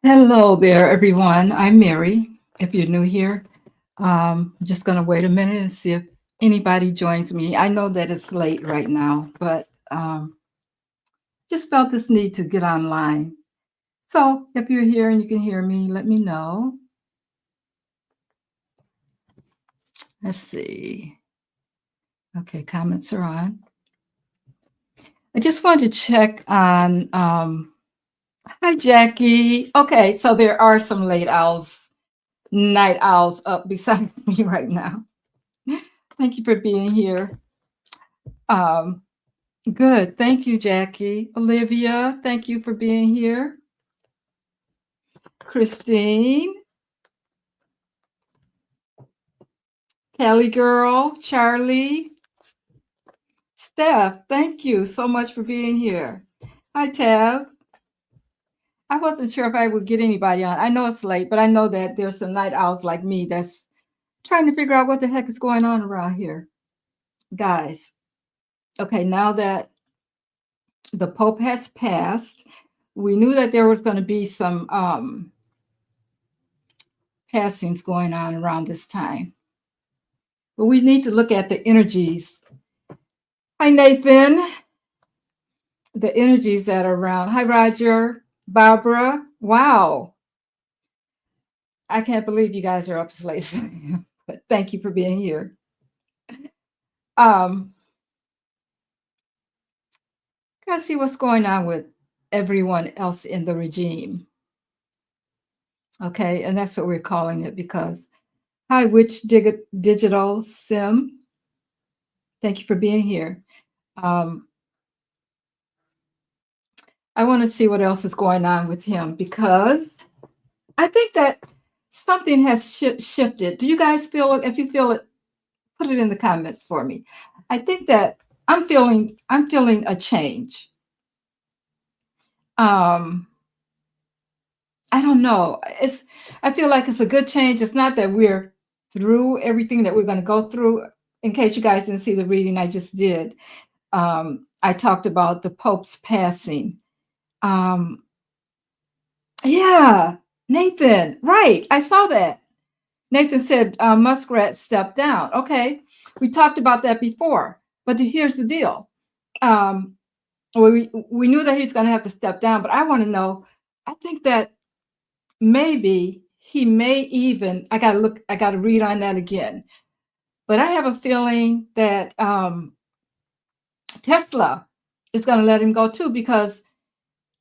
Hello there, everyone. I'm Mary. If you're new here, I'm just going to wait a minute and see if anybody joins me. I know that it's late right now, but just felt this need to get online. So if you're here and you can hear me, let me know. Let's see. Okay, comments are on. I just wanted to check on. Hi, Jackie. Okay, so there are some late owls, night owls up beside me right now. Thank you for being here. Um, Good. Thank you, Jackie. Olivia, thank you for being here. Christine, Kelly girl, Charlie, Steph, thank you so much for being here. Hi, Tab. I wasn't sure if I would get anybody on. I know it's late, but I know that there's some night owls like me that's trying to figure out what the heck is going on around here. Guys, okay, now that the Pope has passed, we knew that there was going to be some passings going on around this time. But we need to look at the energies. Hi, Nathan. The energies that are around. Hi, Roger. Barbara. Wow. I can't believe you guys are up as late as I am. But thank you for being here. Gotta see what's going on with everyone else in the regime. Okay, and that's what we're calling it because hi, Witch Digital Sim. Thank you for being here. I want to see what else is going on with him because I think that something has shifted. Do you guys feel it? If you feel it, put it in the comments for me. I think that I'm feeling a change. I don't know. I feel like it's a good change. It's not that we're through everything that we're going to go through. In case you guys didn't see the reading I just did, I talked about the Pope's passing. Yeah, Nathan, right. I saw that. Nathan said Muskrat stepped down. Okay, we talked about that before, but here's the deal. We knew that he was going to have to step down, but I want to know. I think that maybe he may even. I got to look. I got to read on that again. But I have a feeling that Tesla is going to let him go too because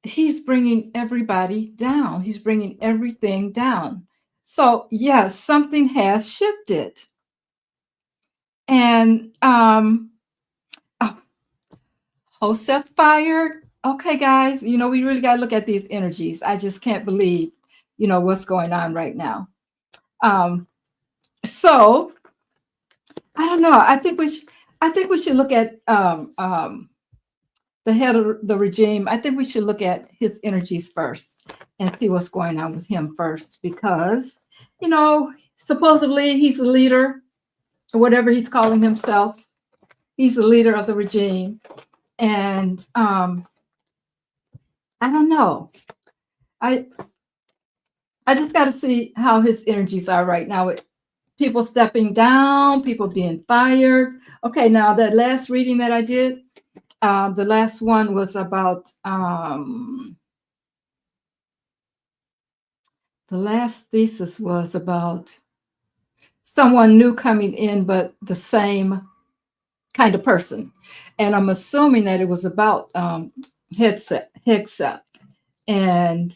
he's bringing everybody down. He's bringing everything down. So yes, something has shifted. And Hoseth fired. Okay, guys, we really got to look at these energies. I just can't believe, what's going on right now. So I don't know. I think we should look at the head of the regime. I think we should look at his energies first and see what's going on with him first, because supposedly he's a leader, or whatever he's calling himself. He's the leader of the regime. And I don't know. I just got to see how his energies are right now with people stepping down, people being fired. Okay, now that last reading that I did, the last one was about the last thesis was about someone new coming in, but the same kind of person. And I'm assuming that it was about Hexel. And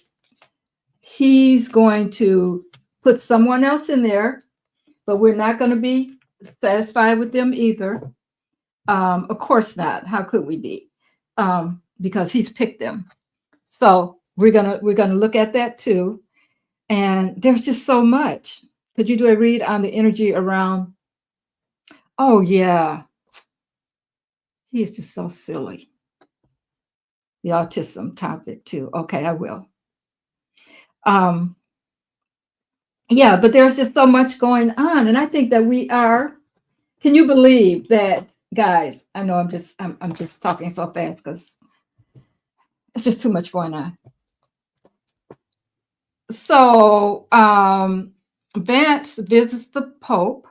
he's going to put someone else in there, but we're not going to be satisfied with them either. Of course not. How could we be? Because he's picked them. So we're gonna look at that too. And there's just so much. Could you do a read on the energy around? Oh yeah, he is just so silly. The autism topic too. Okay, I will. Yeah, but there's just so much going on, and I think that we are. Can you believe that, guys? I know I'm just talking so fast because it's just too much going on. So Vance visits the Pope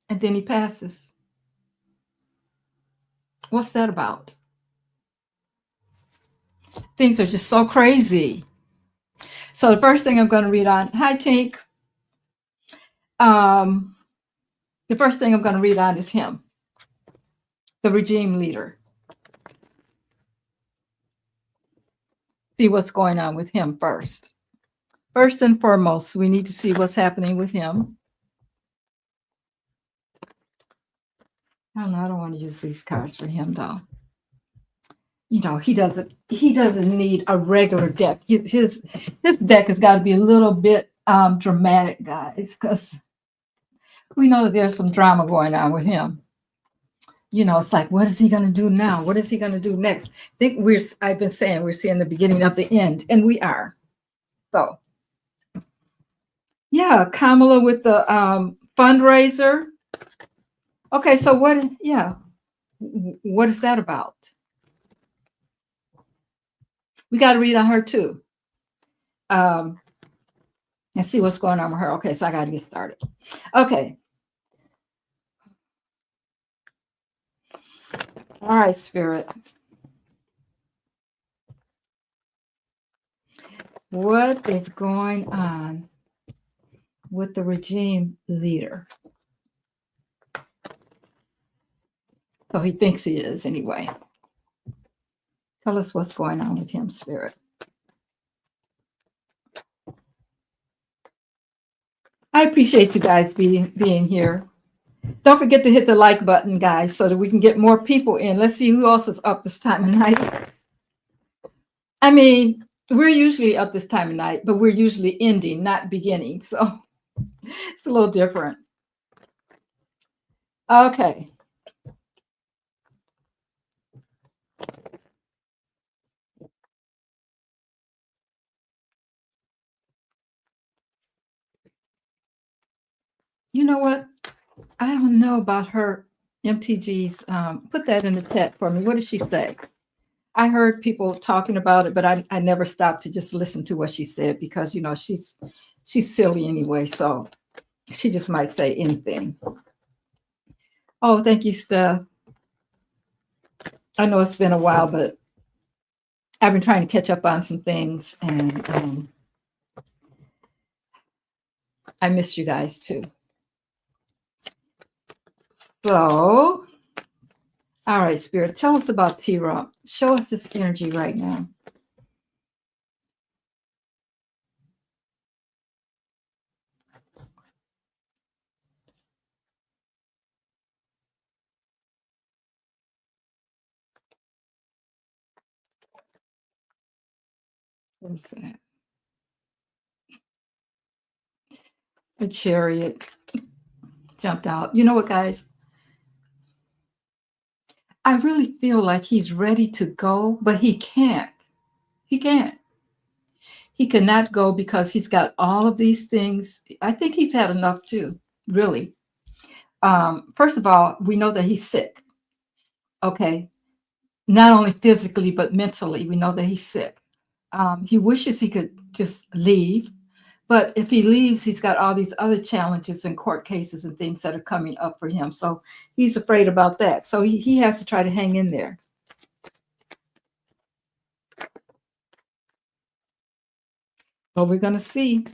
and then he passes. What's that about? Things are just so crazy. So the first thing I'm going to read on, hi Tink. Um, the first thing I'm going to read on is him, the regime leader. See what's going on with him first. First and foremost, we need to see what's happening with him. I don't know. I don't want to use these cards for him though. You know, he doesn't need a regular deck. His deck has got to be a little bit dramatic, guys, because we know that there's some drama going on with him. You know, it's like, what is he going to do now? What is he going to do next? I've been saying we're seeing the beginning of the end, and we are. So, yeah, Kamala with the fundraiser. Okay, so what is that about? We got to read on her too. And see what's going on with her. Okay, so I got to get started. Okay. All right, Spirit. What is going on with the regime leader? So he thinks he is anyway. Tell us what's going on with him, Spirit. I appreciate you guys being here. Don't forget to hit the like button, guys, so that we can get more people in. Let's see who else is up this time of night. I mean, we're usually up this time of night, but we're usually ending, not beginning. So it's a little different. Okay. You know what? I don't know about her MTG's. Put that in the chat for me. What did she say? I heard people talking about it, but I never stopped to just listen to what she said because, you know, she's silly anyway. So she just might say anything. Oh, thank you, Steph. I know it's been a while, but I've been trying to catch up on some things, and I missed you guys too. So, all right, Spirit, tell us about T-Rump. Show us this energy right now. What's that? The Chariot jumped out. You know what, guys? I really feel like he's ready to go, but he can't. He can't. He cannot go because he's got all of these things. I think he's had enough too, really. First of all, we know that he's sick. Okay. Not only physically, but mentally, we know that he's sick. He wishes he could just leave. But if he leaves, he's got all these other challenges and court cases and things that are coming up for him. So he's afraid about that. So he has to try to hang in there. Well, we're going to see,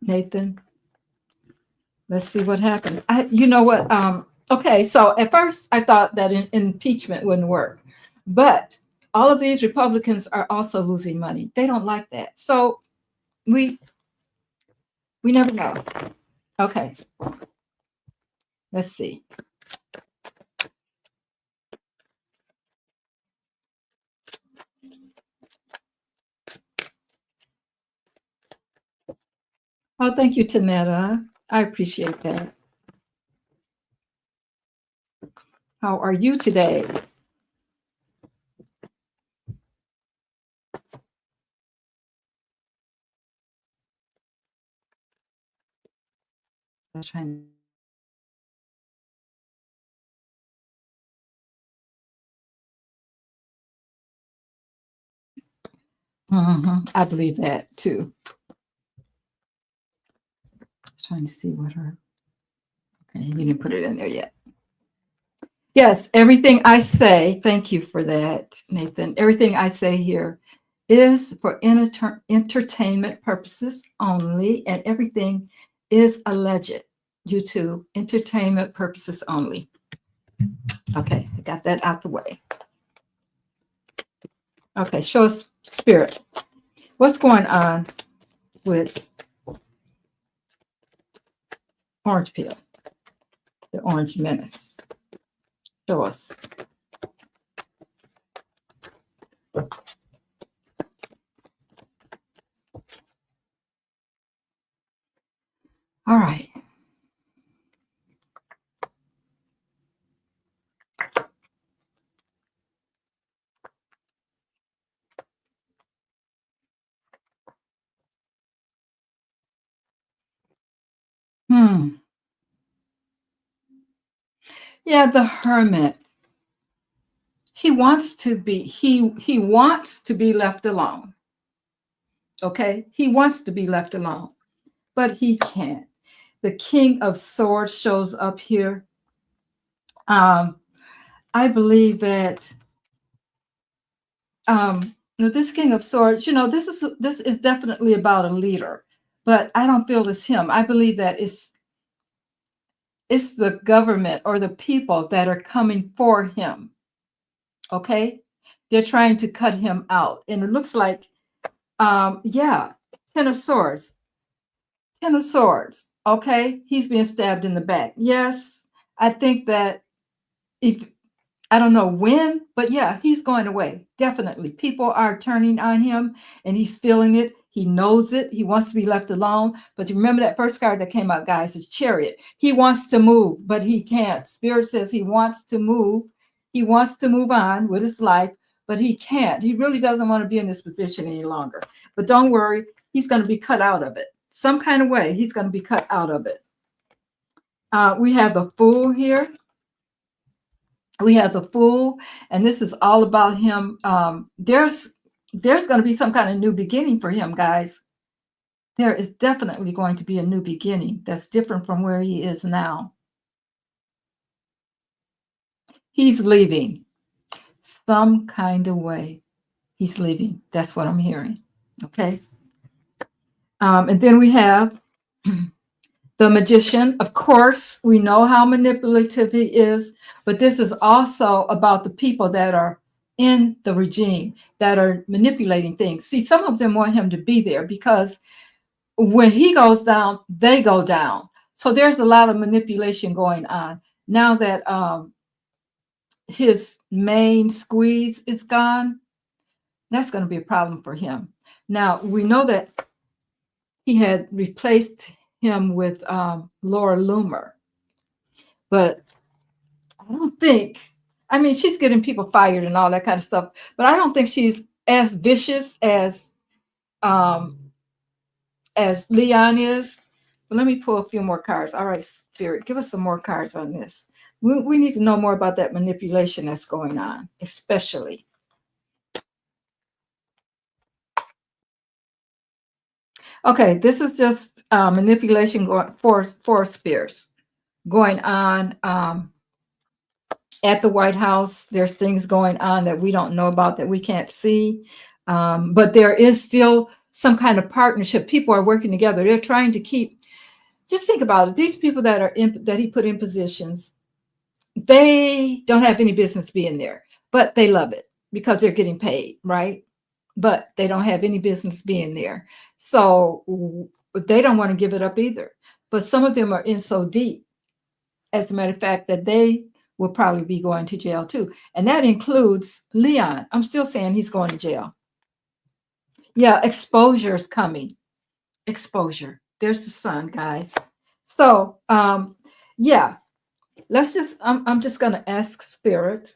Nathan. Let's see what happens. You know what? Okay, so at first I thought that impeachment wouldn't work. But all of these Republicans are also losing money. They don't like that. So we never know. Okay. Let's see. Oh, thank you, Tanetta. I appreciate that. How are you today? I'm trying. I believe that too. Trying to see what her. Okay, you didn't put it in there yet. Yes, everything I say, thank you for that, Nathan. Everything I say here is for entertainment purposes only, and everything is alleged. YouTube, entertainment purposes only. Okay, I got that out the way. Okay, show us spirit. What's going on with orange peel, the orange menace? Show us. All right. Yeah, the hermit. He wants to be, he wants to be left alone. Okay? He wants to be left alone, but he can't. The King of Swords shows up here. I believe that this King of Swords, this is definitely about a leader, but I don't feel it's him. I believe that it's the government or the people that are coming for him. Okay? They're trying to cut him out. And it looks like, yeah, Ten of Swords. Ten of Swords. Okay? He's being stabbed in the back. Yes, I think that if I don't know when, but yeah, he's going away. Definitely. People are turning on him and he's feeling it. He knows it. He wants to be left alone. But you remember that first card that came out, guys, is Chariot. He wants to move, but he can't. Spirit says he wants to move. He wants to move on with his life, but he can't. He really doesn't want to be in this position any longer. But don't worry, he's going to be cut out of it. Some kind of way, he's going to be cut out of it. We have the Fool here. We have the Fool, and this is all about him. There's going to be some kind of new beginning for him, guys. There is definitely going to be a new beginning that's different from where he is now. He's leaving some kind of way. He's leaving. That's what I'm hearing. Okay. And then we have the Magician. Of course, we know how manipulative he is, but this is also about the people that are in the regime that are manipulating things. See, some of them want him to be there because when he goes down, they go down. So there's a lot of manipulation going on. Now that his main squeeze is gone, that's going to be a problem for him. Now, we know that he had replaced him with Laura Loomer. But I don't think, I mean, she's getting people fired and all that kind of stuff, but I don't think she's as vicious as Leon is. But let me pull a few more cards. All right, Spirit, give us some more cards on this. We need to know more about that manipulation that's going on, especially. Okay, this is just manipulation going for spirits going on at the White House. There's things going on that we don't know about, that we can't see, but there is still some kind of partnership. People are working together. They're trying to keep. Just think about it. These people that are that he put in positions, they don't have any business being there, but they love it because they're getting paid, right? But they don't have any business being there. So they don't want to give it up either. But some of them are in so deep, as a matter of fact, that they will probably be going to jail too. And that includes Leon. I'm still saying he's going to jail. Yeah, exposure is coming. Exposure. There's the sun, guys. So, yeah, let's just, I'm just going to ask Spirit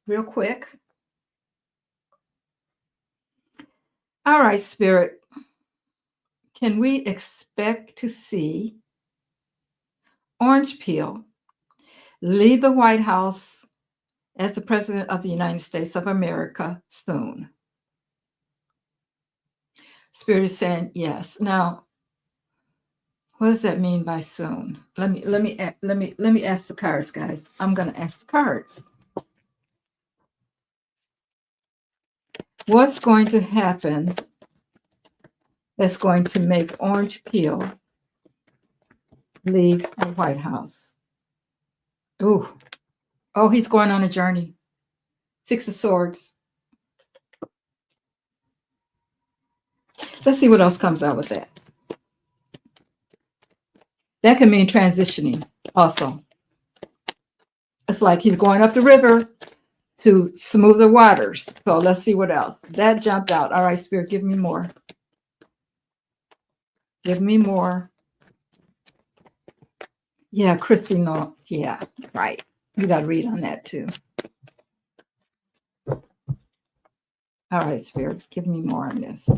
real quick. All right, Spirit, can we expect to see Orange Peel leave the White House as the President of the United States of America soon? Spirit is saying yes. Now, what does that mean by soon? Let me ask the cards, guys. I'm gonna ask the cards. What's going to happen that's going to make Orange Peel leave the White House? Ooh. Oh, he's going on a journey. Six of Swords. Let's see what else comes out with that. That can mean transitioning also. It's like he's going up the river to smooth the waters. So let's see what else. That jumped out. All right, Spirit, give me more. Give me more. Yeah, Christy, no. Yeah, right. You got to read on that too. All right, Spirits, give me more on this.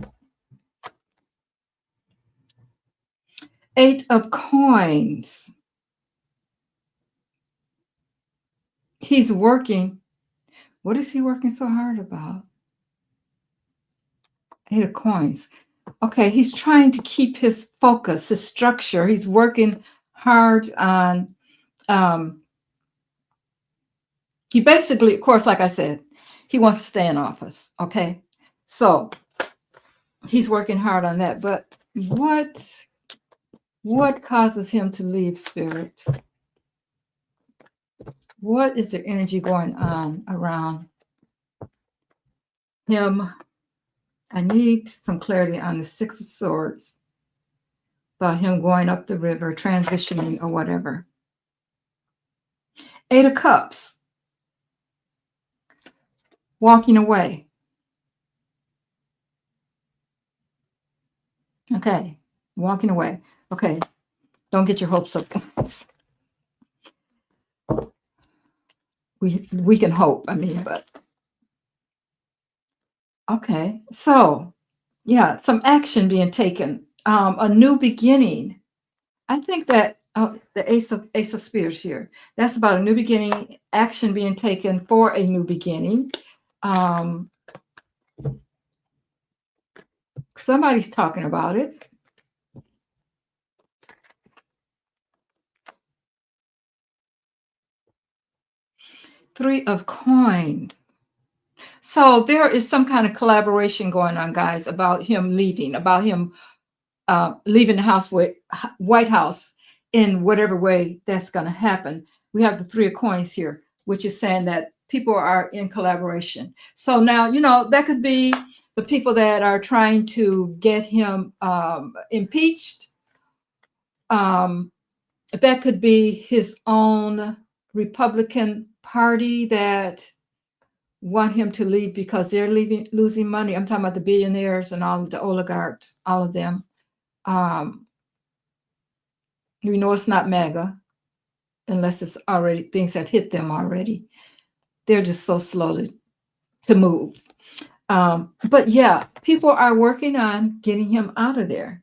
8 of Coins. He's working. What is he working so hard about? 8 of Coins. Okay, he's trying to keep his focus, his structure. He's working hard on, he basically, of course, like I said, he wants to stay in office, okay? So he's working hard on that. But what causes him to leave, Spirit? What is the energy going on around him? I need some clarity on the 6 of Swords about him going up the river, transitioning or whatever. 8 of Cups. Walking away. Okay. Walking away. Okay. Don't get your hopes up. We can hope, I mean, but okay. So yeah, some action being taken. A new beginning. I think that the Ace of Spears here. That's about a new beginning, action being taken for a new beginning. Somebody's talking about it. Three of Coins. So there is some kind of collaboration going on, guys, about him leaving, about him leaving the White House in whatever way that's going to happen. We have the 3 of Coins here, which is saying that people are in collaboration. So now, that could be the people that are trying to get him impeached. That could be his own Republican Party that want him to leave because they're losing money. I'm talking about the billionaires and all of the oligarchs, all of them. We know it's not MAGA unless it's already, things have hit them already. They're just so slow to move. But yeah, people are working on getting him out of there.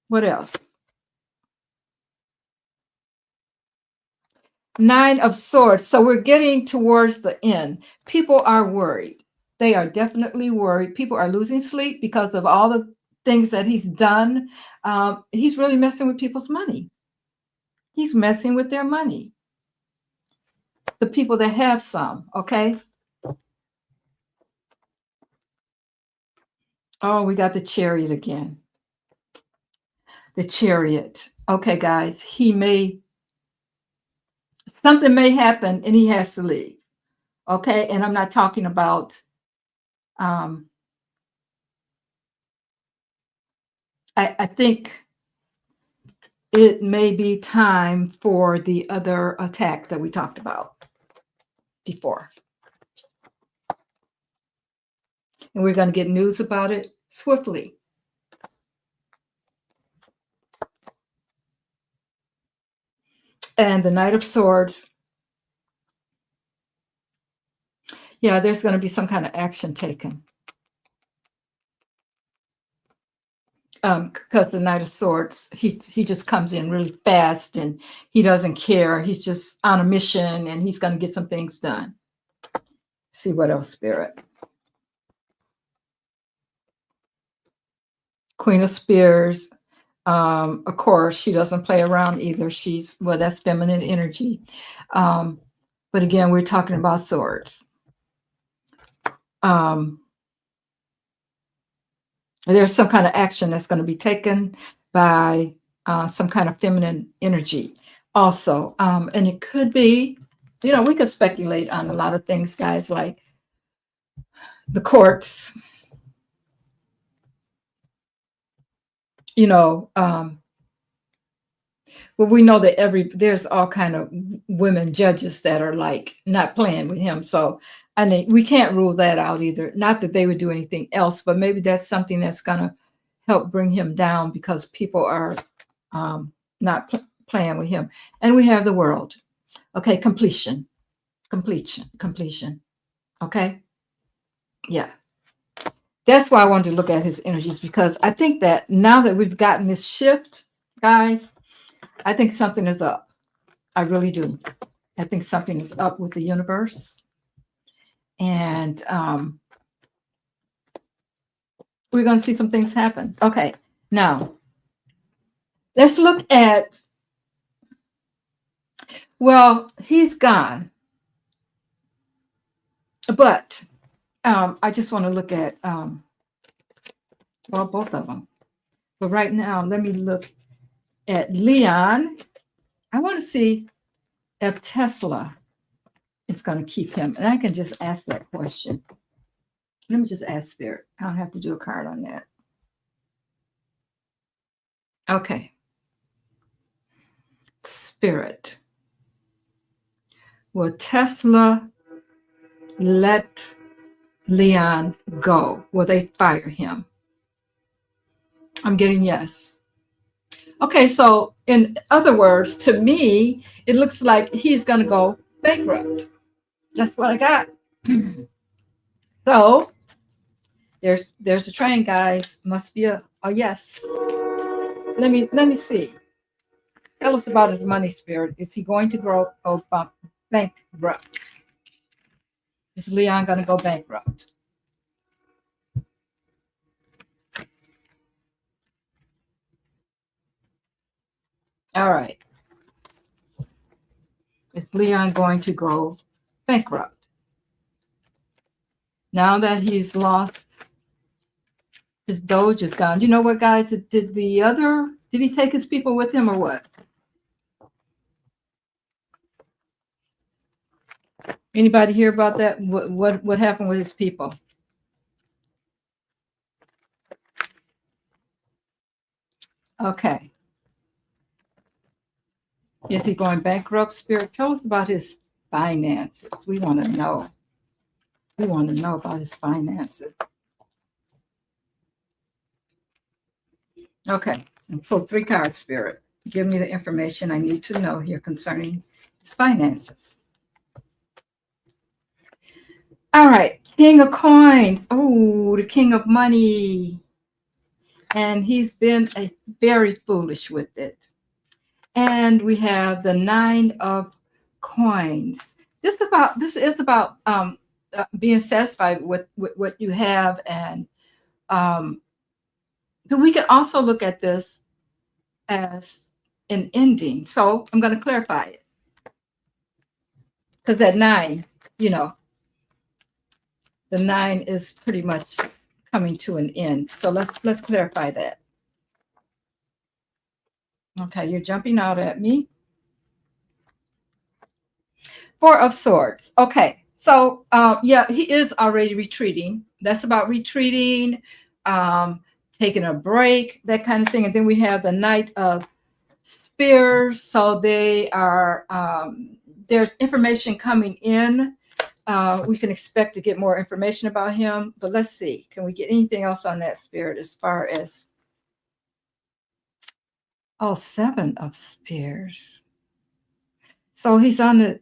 What else? 9 of Swords. So we're getting towards the end. People are worried. They are definitely worried. People are losing sleep because of all the things that he's done. He's really messing with people's money. He's messing with their money. The people that have some, okay? Oh, we got the Chariot again. The Chariot. Okay, guys, something may happen and he has to leave. Okay, and I'm not talking about, I think it may be time for the other attack that we talked about before. And we're going to get news about it swiftly. And the Knight of Swords. Yeah, there's going to be some kind of action taken. Because the Knight of Swords, he just comes in really fast and he doesn't care. He's just on a mission and he's going to get some things done. See what else, Spirit. Queen of Spears. Of course, she doesn't play around either. Well, that's feminine energy. But again, we're talking about swords. There's some kind of action that's going to be taken by some kind of feminine energy also. And it could be, we could speculate on a lot of things, guys, like the courts, well, we know that there's all kind of women judges that are like not playing with him. So I think we can't rule that out either. Not that they would do anything else, but maybe that's something that's going to help bring him down because people are not playing with him. And we have the world. Okay, completion. Okay. Yeah. That's why I wanted to look at his energies, because I think that now that we've gotten this shift, guys, I think something is up. I really do. I think something is up with the universe. And we're going to see some things happen. Okay. Now, let's look at, well, he's gone. But I just want to look at, well, both of them. But right now, let me look at Leon. I want to see if Tesla is going to keep him. And I can just ask that question. Let me just ask Spirit. I don't have to do a card on that. Okay. Spirit. Will Tesla let Leon go? Will they fire him? I'm getting yes. Okay, so in other words, to me, it looks like he's going to go bankrupt. That's what I got. So there's a train, guys. Must be a yes. Let me see. Tell us about his money, Spirit. Is he going to go bankrupt? Is Leon going to go bankrupt? All right. Is Leon going to go bankrupt? Now that he's lost, his Doge is gone. You know what, guys? Did he take his people with him or what? Anybody hear about that? What happened with his people? Okay. Is he going bankrupt, Spirit? Tell us about his finances. We want to know. We want to know about his finances. Okay. And pull 3 cards, Spirit. Give me the information I need to know here concerning his finances. All right. King of coins. Oh, the king of money. And he's been very foolish with it. And we have the 9 of coins. This is about being satisfied with what you have, and but we can also look at this as an ending. So I'm going to clarify it, because that 9, the 9 is pretty much coming to an end. So let's clarify that. Okay, you're jumping out at me. 4 of Swords. Okay, so yeah, he is already retreating. That's about retreating, taking a break, that kind of thing. And then we have the Knight of Spears. So they are, there's information coming in. We can expect to get more information about him. But let's see, can we get anything else on that, Spirit, as far as, 7 of Spears. So he's on the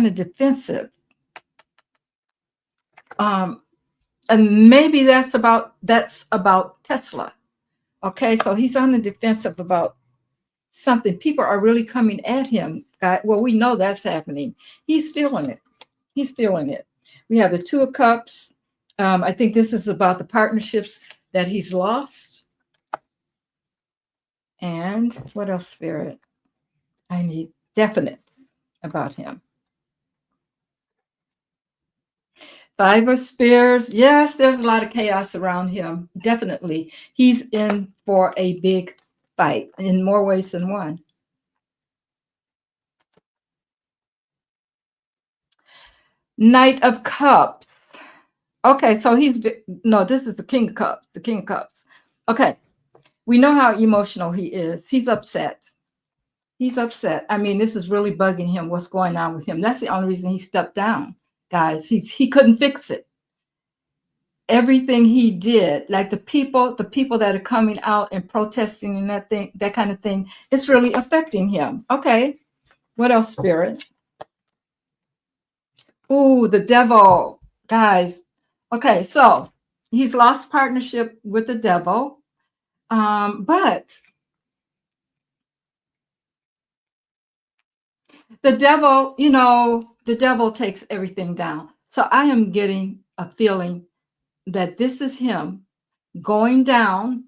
defensive. And maybe that's about Tesla. Okay, so he's on the defensive about something. People are really coming at him. Well, we know that's happening. He's feeling it. We have the 2 of Cups. I think this is about the partnerships that he's lost. And what else, Spirit? I need definite about him. Five of Spears. Yes, there's a lot of chaos around him. Definitely. He's in for a big fight in more ways than one. Knight of Cups. Okay, so no, this is the King of Cups. The King of Cups. Okay, we know how emotional he is. He's upset. He's upset. I mean, this is really bugging him. What's going on with him? That's the only reason he stepped down, guys. He couldn't fix it. Everything he did, like the people that are coming out and protesting and that kind of thing, it's really affecting him. Okay, what else, Spirit? Ooh, the devil, guys. Okay, so he's lost partnership with the devil, but the devil, the devil takes everything down. So I am getting a feeling that this is him going down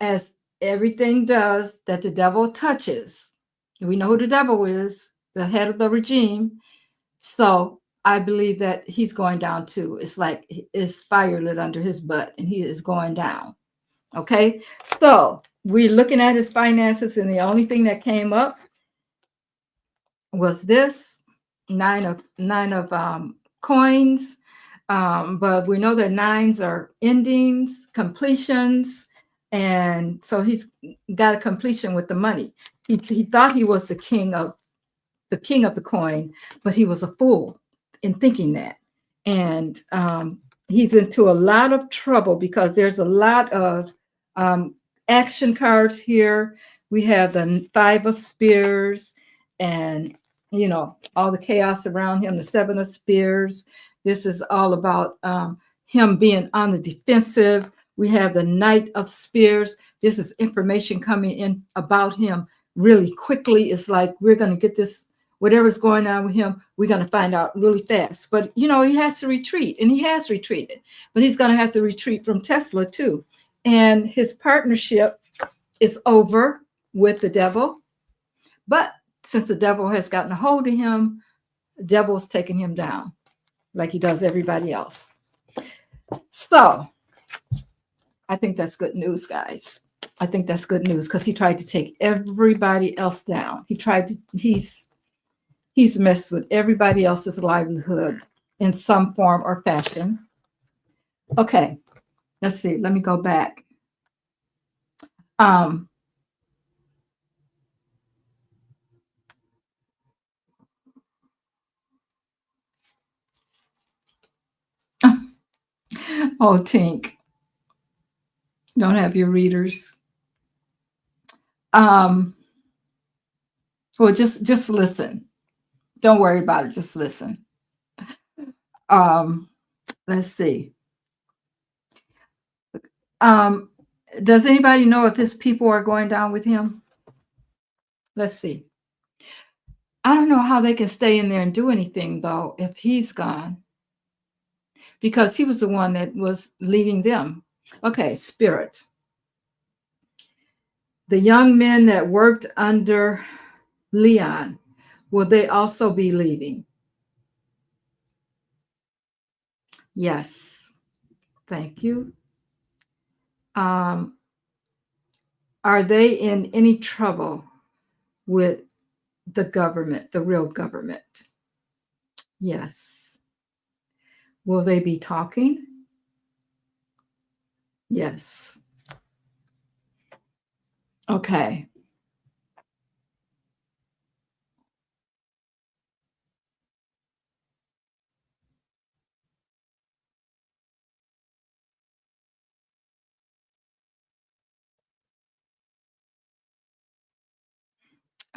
as everything does that the devil touches. We know who the devil is, the head of the regime. So I believe that he's going down too. It's like it's fire lit under his butt and he is going down. Okay. So we're looking at his finances, and the only thing that came up was this nine of coins. But we know that nines are endings, completions, and so he's got a completion with the money. He thought he was the king of the coin, but he was a fool in thinking that. And he's into a lot of trouble because there's a lot of action cards here. We have the Five of Spears and, all the chaos around him, the Seven of Spears. This is all about him being on the defensive. We have the Knight of Spears. This is information coming in about him really quickly. It's like we're going to get this, whatever's going on with him, we're going to find out really fast. But, he has to retreat, and he has retreated. But he's going to have to retreat from Tesla, too. And his partnership is over with the devil. But since the devil has gotten a hold of him, the devil's taking him down like he does everybody else. So I think that's good news, guys. I think that's good news because he tried to take everybody else down. He's messed with everybody else's livelihood in some form or fashion. Okay, let's see. Let me go back. Oh, Tink, don't have your readers. Well, just listen. Don't worry about it. Just listen. Let's see. Does anybody know if his people are going down with him? Let's see. I don't know how they can stay in there and do anything, though, if he's gone, because he was the one that was leading them. Okay, Spirit. The young men that worked under Leon, will they also be leaving? Yes. Thank you. Are they in any trouble with the government, the real government? Yes. Will they be talking? Yes. Okay.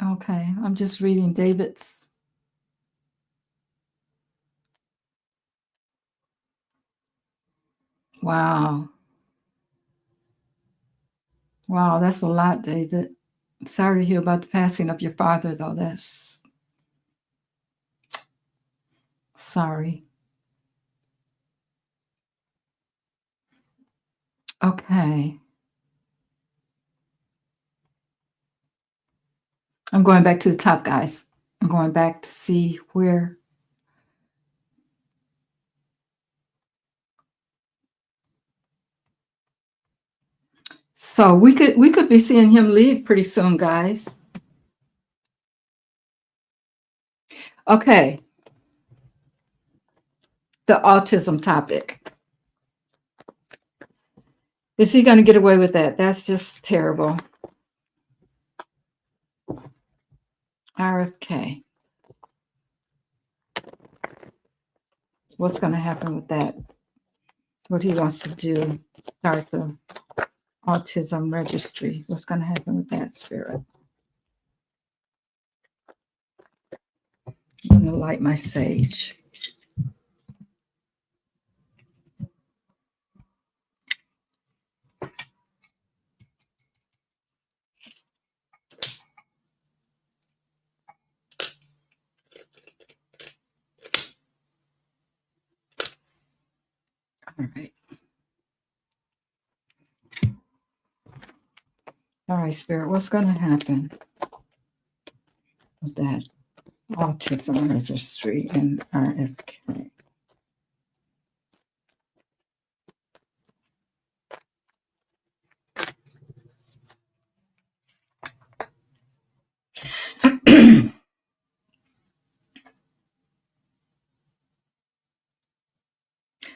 Okay. I'm just reading David's. Wow. Wow, that's a lot, David. Sorry to hear about the passing of your father, though. That's sorry. Okay. I'm going back to the top, guys. I'm going back to see where. So we could be seeing him leave pretty soon, guys. Okay. The autism topic. Is he going to get away with that? That's just terrible. RFK. What's going to happen with that? What he wants to do? Start the autism registry. What's going to happen with that, Spirit? I'm going to light my sage. All right. All right, Spirit, what's going to happen with that autism registry and RFK?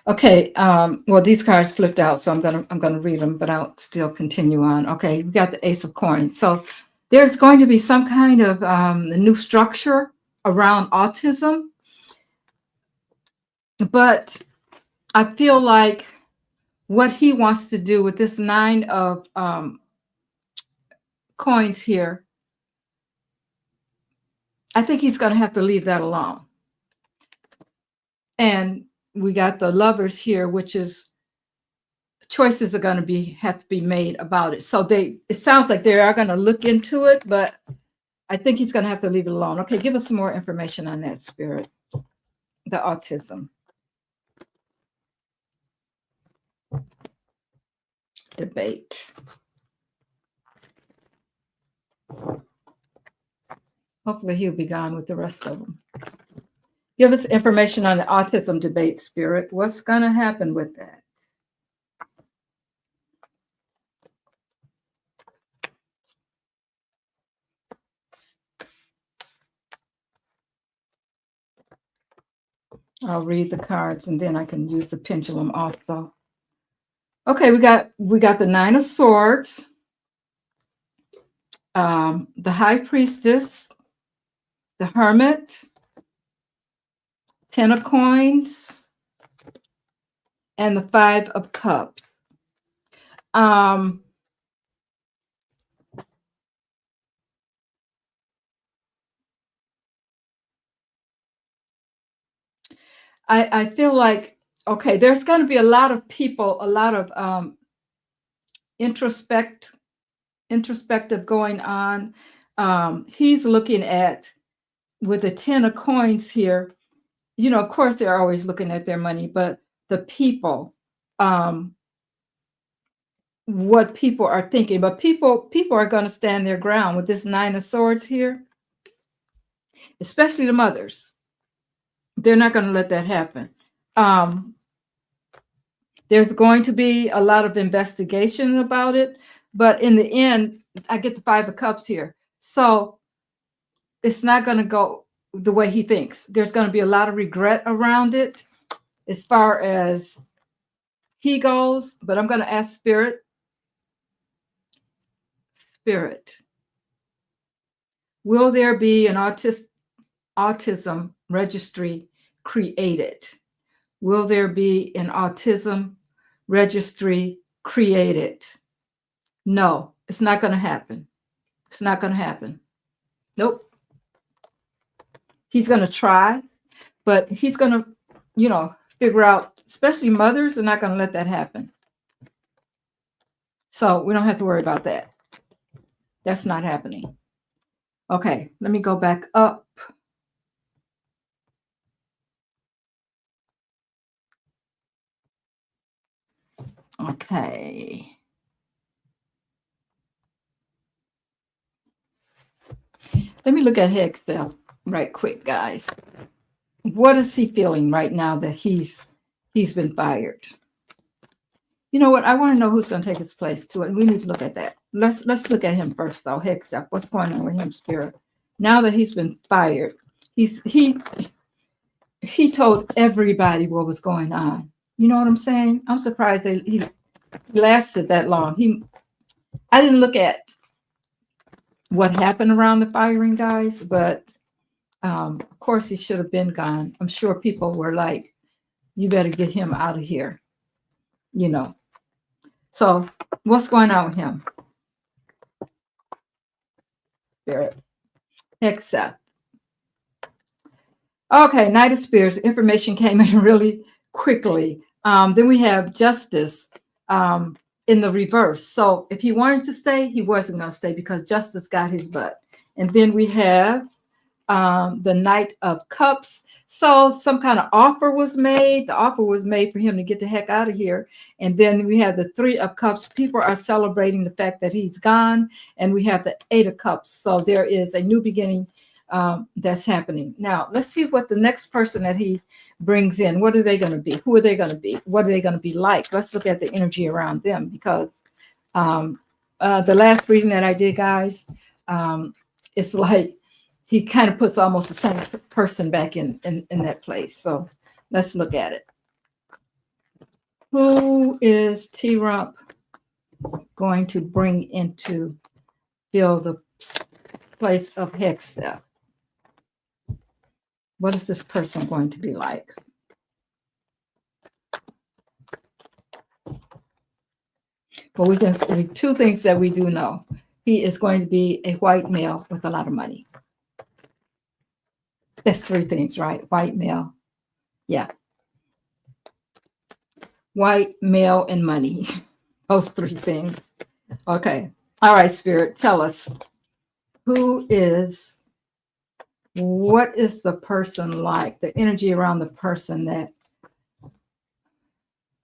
Okay, well, these cards flipped out, so I'm gonna read them, but I'll still continue on. Okay, we got the Ace of Coins. So there's going to be some kind of new structure around autism, but I feel like what he wants to do with this 9 of coins here, I think he's going to have to leave that alone. And we got the Lovers here, which is choices are going to have to be made about it. So it sounds like they are going to look into it, but I think he's going to have to leave it alone. Okay, give us some more information on that, Spirit. The autism debate. Hopefully he'll be gone with the rest of them. Give us information on the autism debate, Spirit. What's going to happen with that? I'll read the cards and then I can use the pendulum also. Okay, we got the 9 of Swords, the High Priestess, the Hermit, 10 of Coins, and the 5 of Cups. I feel like, okay, there's going to be a lot of people, a lot of introspective going on. He's looking at, with the 10 of Coins here, you know, of course, they're always looking at their money, but the people, what people are thinking. But people are going to stand their ground with this 9 of Swords here, especially the mothers. They're not going to let that happen. There's going to be a lot of investigation about it, but in the end, I get the 5 of Cups here. So it's not going to go the way he thinks. There's going to be a lot of regret around it as far as he goes, but I'm going to ask Spirit, will there be an autism registry created? Will there be an autism registry created? No, it's not going to happen. It's not going to happen. Nope. He's going to try, but he's going to, you know, figure out, especially mothers are not going to let that happen. So we don't have to worry about that. That's not happening. Okay, let me go back up. Okay. Let me look at Hexel right quick, guys. What is he feeling right now that he's been fired? You know what? I want to know who's going to take his place too, and we need to look at that. Let's look at him first, though. Hexel, what's going on with him, Spirit? Now that he's been fired, he told everybody what was going on. You know what I'm saying? I'm surprised that he lasted that long. I didn't look at what happened around the firing, guys, but of course he should have been gone. I'm sure people were like, "You better get him out of here," you know. So what's going on with him? Spirit. Hexel. Okay, Knight of Spears. Information came in really quickly. Then we have Justice in the reverse. So if he wanted to stay, he wasn't going to stay because Justice got his butt. And then we have the Knight of Cups. So some kind of offer was made. The offer was made for him to get the heck out of here. And then we have the Three of Cups. People are celebrating the fact that he's gone. And we have the Eight of Cups. So there is a new beginning that's happening. Now, let's see what the next person that he brings in, what are they going to be? Who are they going to be? What are they going to be like? Let's look at the energy around them because the last reading that I did, guys, it's like he kind of puts almost the same person back in that place. So let's look at it. Who is T-Rump going to bring into fill the place of Hexel? What is this person going to be like? Well, we can see two things that we do know. He is going to be a white male with a lot of money. That's three things, right? White male. Yeah. White male and money. Those three things. Okay. All right, Spirit, tell us what is the person like, the energy around the person that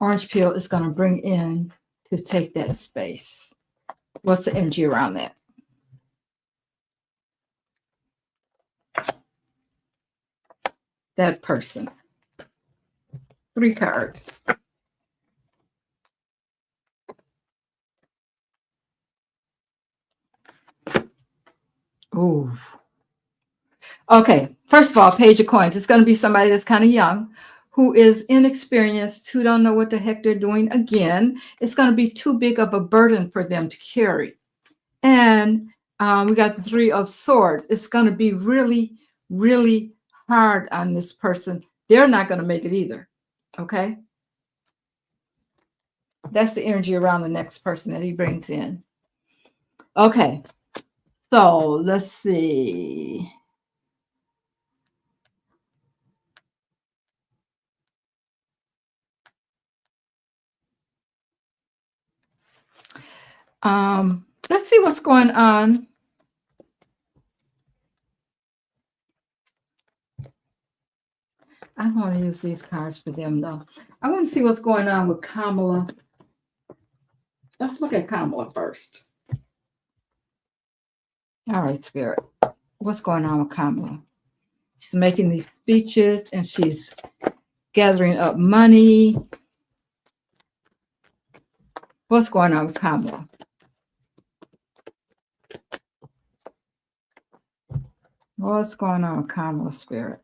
Orange Peel is going to bring in to take that space? What's the energy around that? That person. 3 cards. Ooh. Okay, first of all, Page of Coins. It's going to be somebody that's kind of young, who is inexperienced, who don't know what the heck they're doing. Again, it's going to be too big of a burden for them to carry. And we got the 3 of Swords. It's going to be really, really hard on this person. They're not going to make it either. Okay? That's the energy around the next person that he brings in. Okay. So let's see. Let's see what's going on. I want to use these cards for them, though. I want to see what's going on with Kamala. Let's look at Kamala first. All right, Spirit. What's going on with Kamala? She's making these speeches and she's gathering up money. What's going on with Kamala? What's going on with Kamala, Spirit?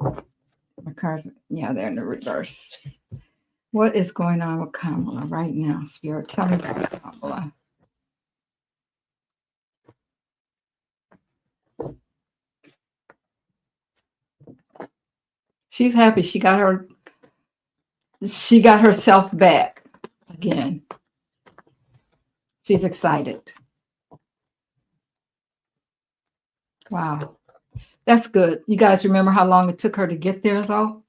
My cards, yeah, they're in the reverse. What is going on with Kamala right now, Spirit? Tell me about Kamala. She's happy. She got herself back again. She's excited. Wow. That's good. You guys remember how long it took her to get there, though?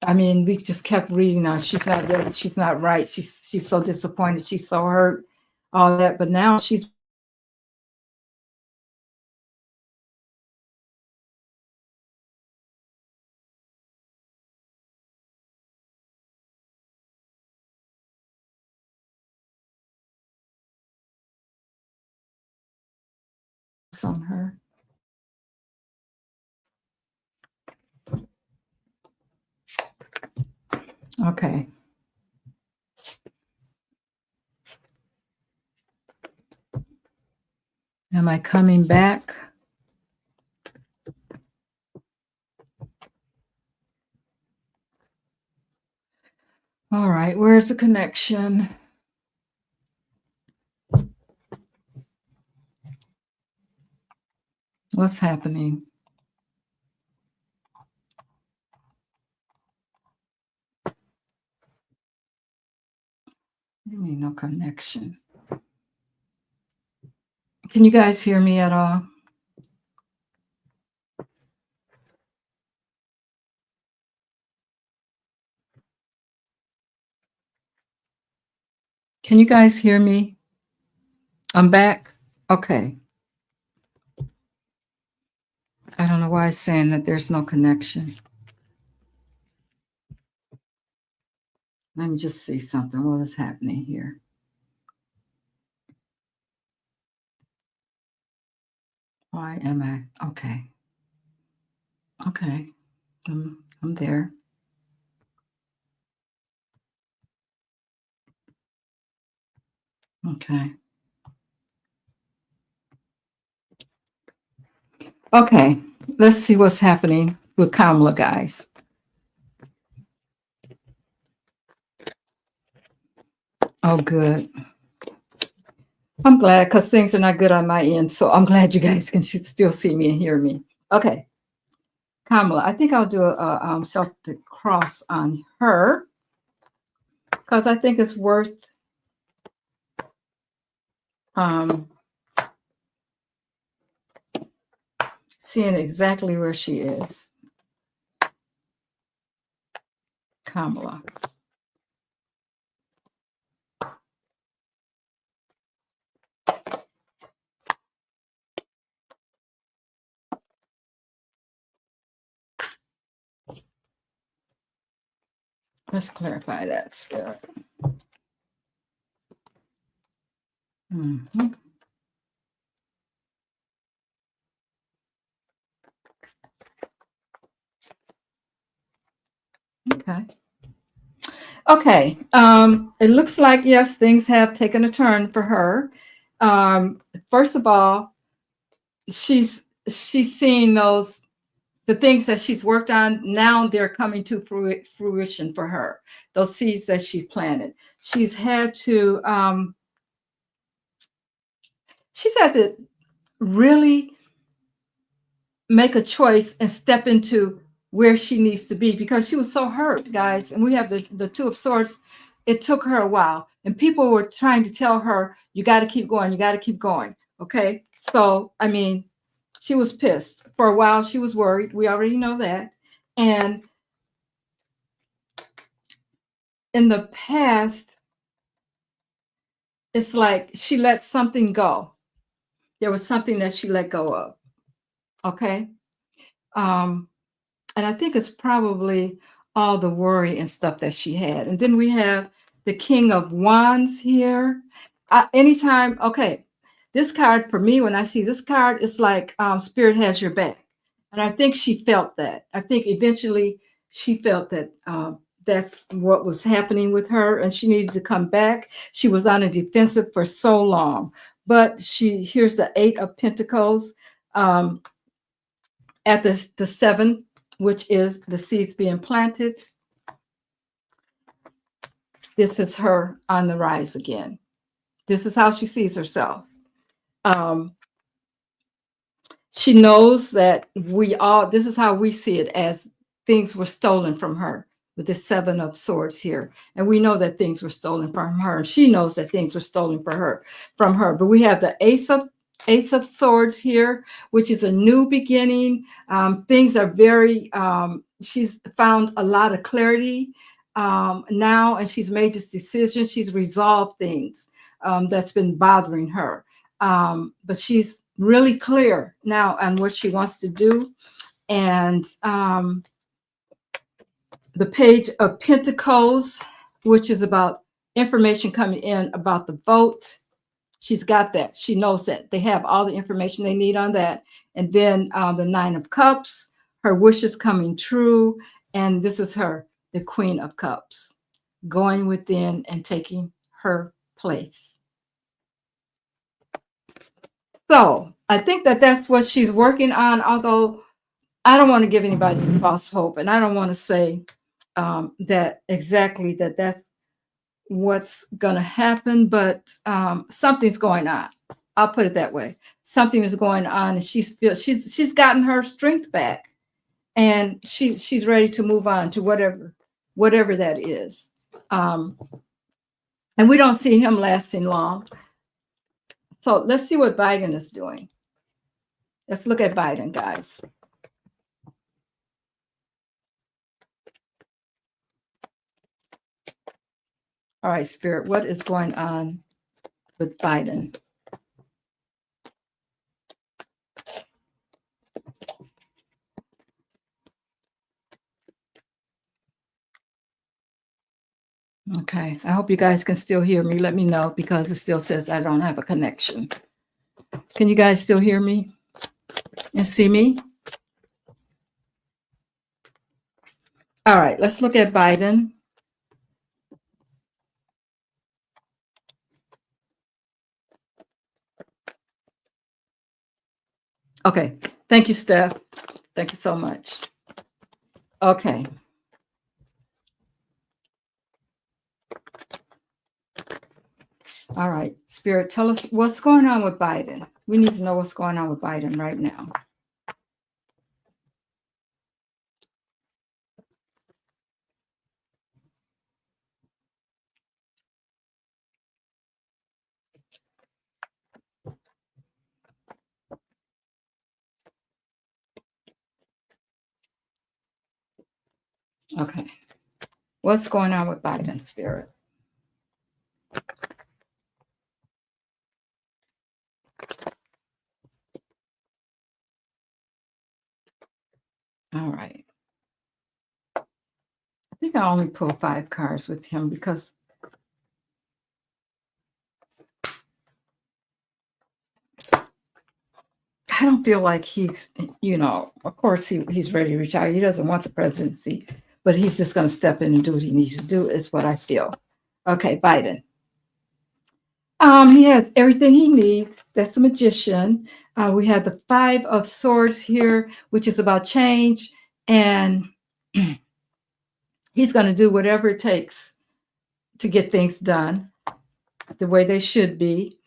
I mean, we just kept reading on. She's not ready. She's not right. She's so disappointed. She's so hurt, all that. But now she's looks on her. Okay. Am I coming back? All right, where's the connection? What's happening? What do you mean no connection? Can you guys hear me at all? Can you guys hear me? I'm back. Okay. I don't know why it's saying that there's no connection. Let me just see something. What is happening here? Why am I? Okay. Okay. I'm there. Okay. Okay. Let's see what's happening with Kamala, guys. Oh, good. I'm glad because things are not good on my end. So I'm glad you guys can still see me and hear me. Okay. Kamala, I think I'll do a Celtic cross on her because I think it's worth seeing exactly where she is. Kamala. Let's clarify that spirit. Mm-hmm. Okay. Okay. It looks like, yes, things have taken a turn for her. First of all, she's seeing the things that she's worked on. Now they're coming to fruition for her. Those seeds that she planted. She's had to really make a choice and step into where she needs to be because she was so hurt, guys. And we have the Two of Swords. It took her a while, and people were trying to tell her, you got to keep going, you got to keep going. Okay. So, I mean, she was pissed for a while. She was worried. We already know that. And in the past, it's like she let something go. There was something that she let go of. Okay. And I think it's probably all the worry and stuff that she had. And then we have the King of Wands here. Anytime, okay, this card for me, when I see this card, it's like Spirit has your back. And I think she felt that. I think eventually she felt that that's what was happening with her and she needed to come back. She was on a defensive for so long. But here's the Eight of Pentacles. At the 7, which is the seeds being planted. This is her on the rise again. This is how she sees herself. She knows that this is how we see it, as things were stolen from her with the 7 of Swords here. And we know that things were stolen from her. And she knows that things were stolen from her. But we have the Ace of Swords here, which is a new beginning. Things are very, she's found a lot of clarity now, and she's made this decision. She's resolved things that's been bothering her. But she's really clear now on what she wants to do. And the Page of Pentacles, which is about information coming in about the vote. She's got that. She knows that. They have all the information they need on that. And then the Nine of Cups, her wishes coming true. And this is her, the Queen of Cups, going within and taking her place. So I think that that's what she's working on, although I don't want to give anybody false hope. And I don't want to say that exactly that's what's going to happen, but something's going on. I'll put it that way. Something is going on, and she's gotten her strength back, and she's ready to move on to whatever that is. And we don't see him lasting long. So let's see what Biden is doing. Let's look at Biden, guys. All right, Spirit, what is going on with Biden? Okay, I hope you guys can still hear me. Let me know, because it still says I don't have a connection. Can you guys still hear me and see me? All right, let's look at Biden. Okay, thank you, Steph. Thank you so much. Okay. All right, Spirit, tell us what's going on with Biden. We need to know what's going on with Biden right now. Okay. What's going on with Biden, Spirit? All right. I think I only pull 5 cards with him because I don't feel like he's, of course he's ready to retire. He doesn't want the presidency, but he's just going to step in and do what he needs to do, is what I feel. Okay, Biden. He has everything he needs. That's the Magician. We have the 5 of Swords here, which is about change. And he's going to do whatever it takes to get things done the way they should be.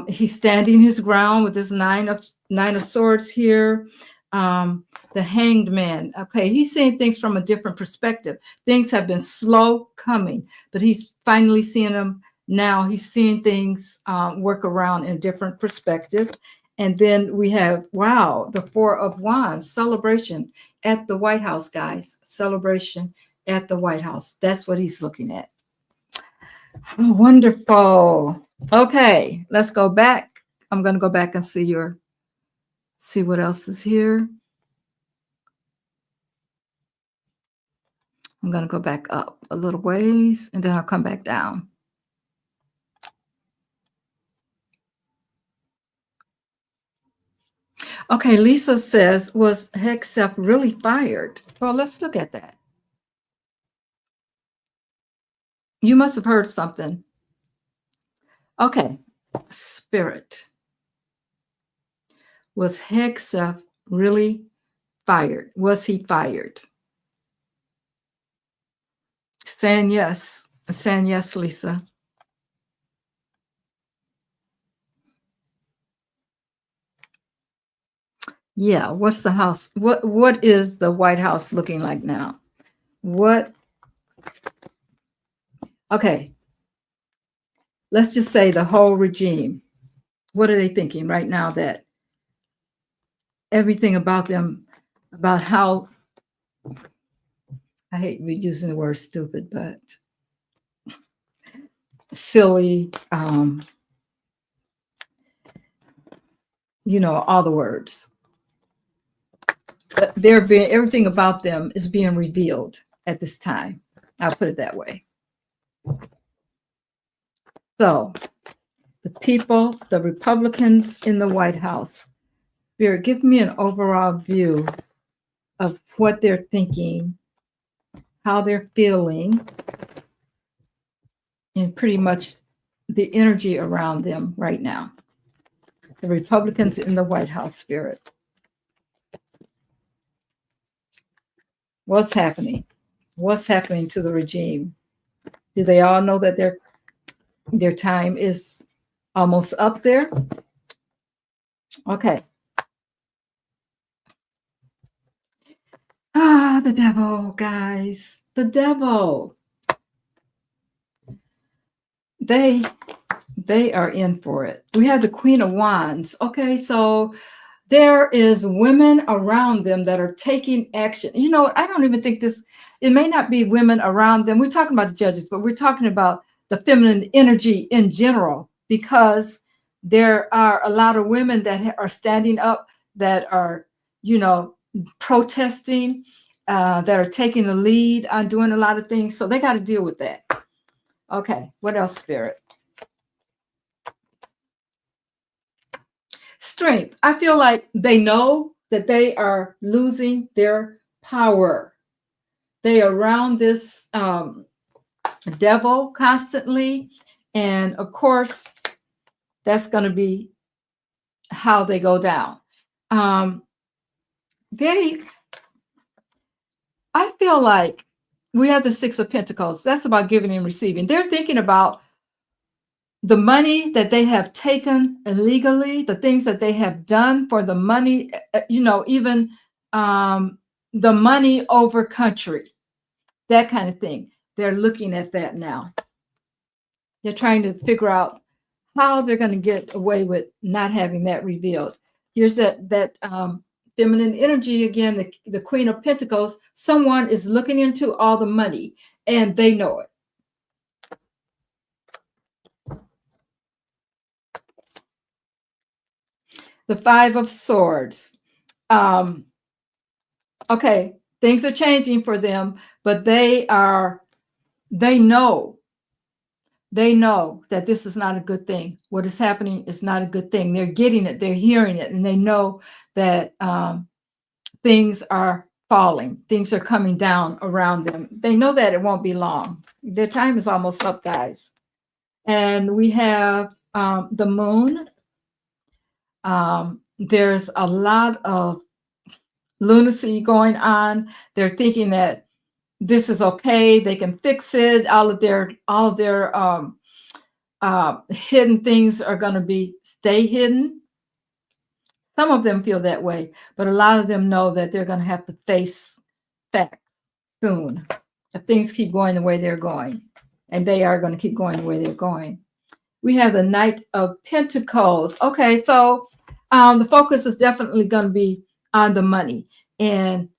He's standing his ground with this nine of Swords here. The Hanged Man. Okay, he's seeing things from a different perspective. Things have been slow coming, but he's finally seeing them now. He's seeing things work around in a different perspective. And then we have, wow, the 4 of Wands, celebration at the White House, guys. Celebration at the White House. That's what he's looking at. Oh, wonderful. Okay, let's go back. I'm going to go back and see what else is here. I'm going to go back up a little ways, and then I'll come back down. Okay, Lisa says, was Hexel really fired? Well, let's look at that. You must have heard something. Okay, Spirit. Was Hexel really fired? Was he fired? Saying yes. Saying yes, Lisa. Yeah, what's the house? What is the White House looking like now? What? Okay. Let's just say the whole regime. What are they thinking right now that everything about them, about how, I hate using the word stupid, but silly, all the words. But everything about them is being revealed at this time. I'll put it that way. So the people, the Republicans in the White House. Spirit, give me an overall view of what they're thinking, how they're feeling, and pretty much the energy around them right now. The Republicans in the White House, Spirit. What's happening? What's happening to the regime? Do they all know that their time is almost up there? Okay. The devil, guys. The devil. They are in for it. We have the Queen of Wands. Okay, so there is women around them that are taking action. You know, I don't even think it may not be women around them. We're talking about the judges, but we're talking about the feminine energy in general, because there are a lot of women that are standing up, that are, protesting, that are taking the lead on doing a lot of things. So they got to deal with that. Okay, what else, Spirit? Strength. I feel like they know that they are losing their power. They are around this devil constantly. And of course, that's going to be how they go down. I feel like we have the Six of Pentacles. That's about giving and receiving. They're thinking about the money that they have taken illegally, the things that they have done for the money, even the money over country, that kind of thing. They're looking at that now. They're trying to figure out how they're going to get away with not having that revealed. Here's that feminine energy again, the Queen of Pentacles. Someone is looking into all the money and they know it. The Five of Swords. Okay, things are changing for them, but they know that this is not a good thing. What is happening is not a good thing. They're getting it, they're hearing it, and they know that things are falling. Things are coming down around them. They know that it won't be long. Their time is almost up, guys. And we have the Moon. There's a lot of lunacy going on. They're thinking that this is okay. They can fix it. All of their hidden things are going to stay hidden. Some of them feel that way, but a lot of them know that they're going to have to face facts soon if things keep going the way they're going, and they are going to keep going the way they're going. We have the Knight of Pentacles. Okay, so the focus is definitely going to be on the money and,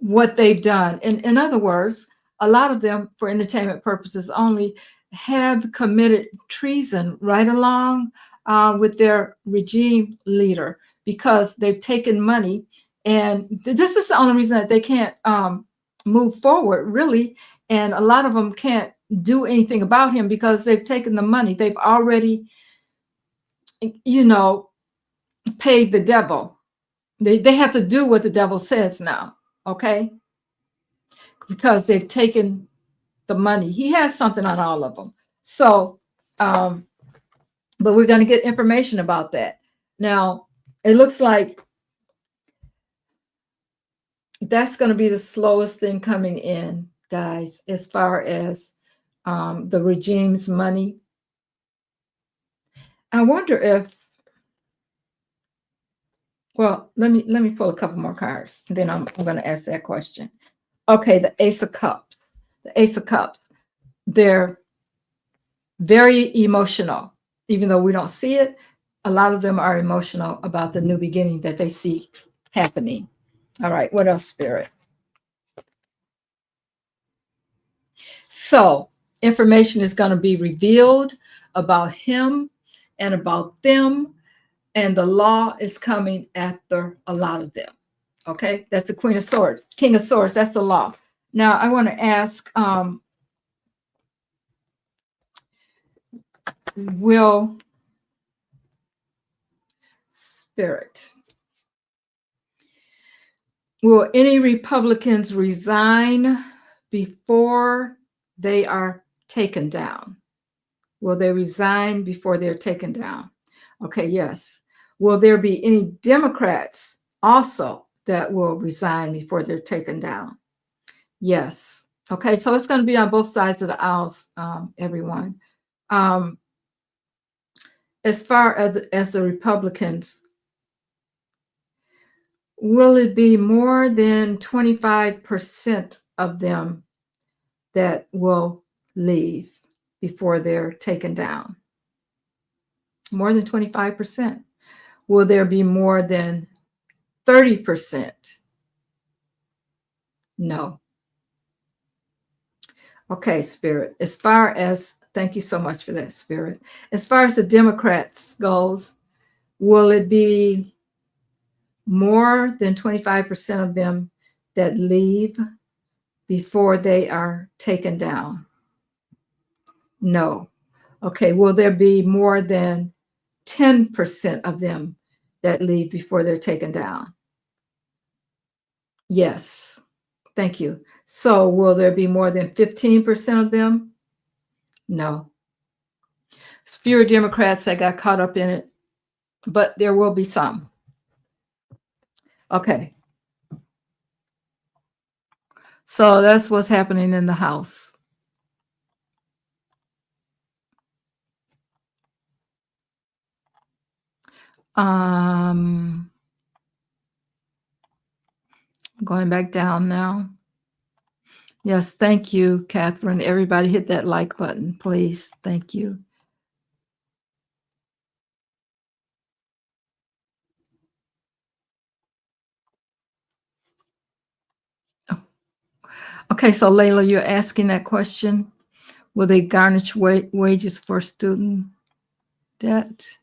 what they've done. In other words, a lot of them, for entertainment purposes only, have committed treason right along with their regime leader, because they've taken money. And this is the only reason that they can't move forward, really. And a lot of them can't do anything about him because they've taken the money. They've already, paid the devil. They have to do what the devil says now, okay? Because they've taken the money. He has something on all of them. So, but we're going to get information about that. Now, it looks like that's going to be the slowest thing coming in, guys, as far as the regime's money. I wonder if, well, let me pull a couple more cards, and then I'm going to ask that question. Okay, the Ace of Cups. The Ace of Cups. They're very emotional, even though we don't see it. A lot of them are emotional about the new beginning that they see happening. All right, what else, Spirit? So, information is going to be revealed about him and about them, and the law is coming after a lot of them. Okay, that's the Queen of Swords, King of Swords, that's the law. Now, I want to ask, will Spirit. Will any Republicans resign before they are taken down? Will they resign before they're taken down? Okay, yes. Will there be any Democrats also that will resign before they're taken down? Yes. Okay, so it's going to be on both sides of the aisles, everyone. As far as the Republicans, will it be more than 25% of them that will leave before they're taken down? More than 25%. Will there be more than 30%? No. Okay, Spirit. As far as, thank you so much for that, Spirit. As far as the Democrats goes, will it be more than 25% of them that leave before they are taken down? No. Okay, will there be more than 10% of them that leave before they're taken down? Yes. Thank you. So will there be more than 15% of them? No. Fewer Democrats that got caught up in it, but there will be some. Okay. So that's what's happening in the House. Going back down now. Yes, thank you, Catherine. Everybody hit that like button, please. Thank you. Oh. Okay, so Layla, you're asking that question. Will they garnish wages for student debt?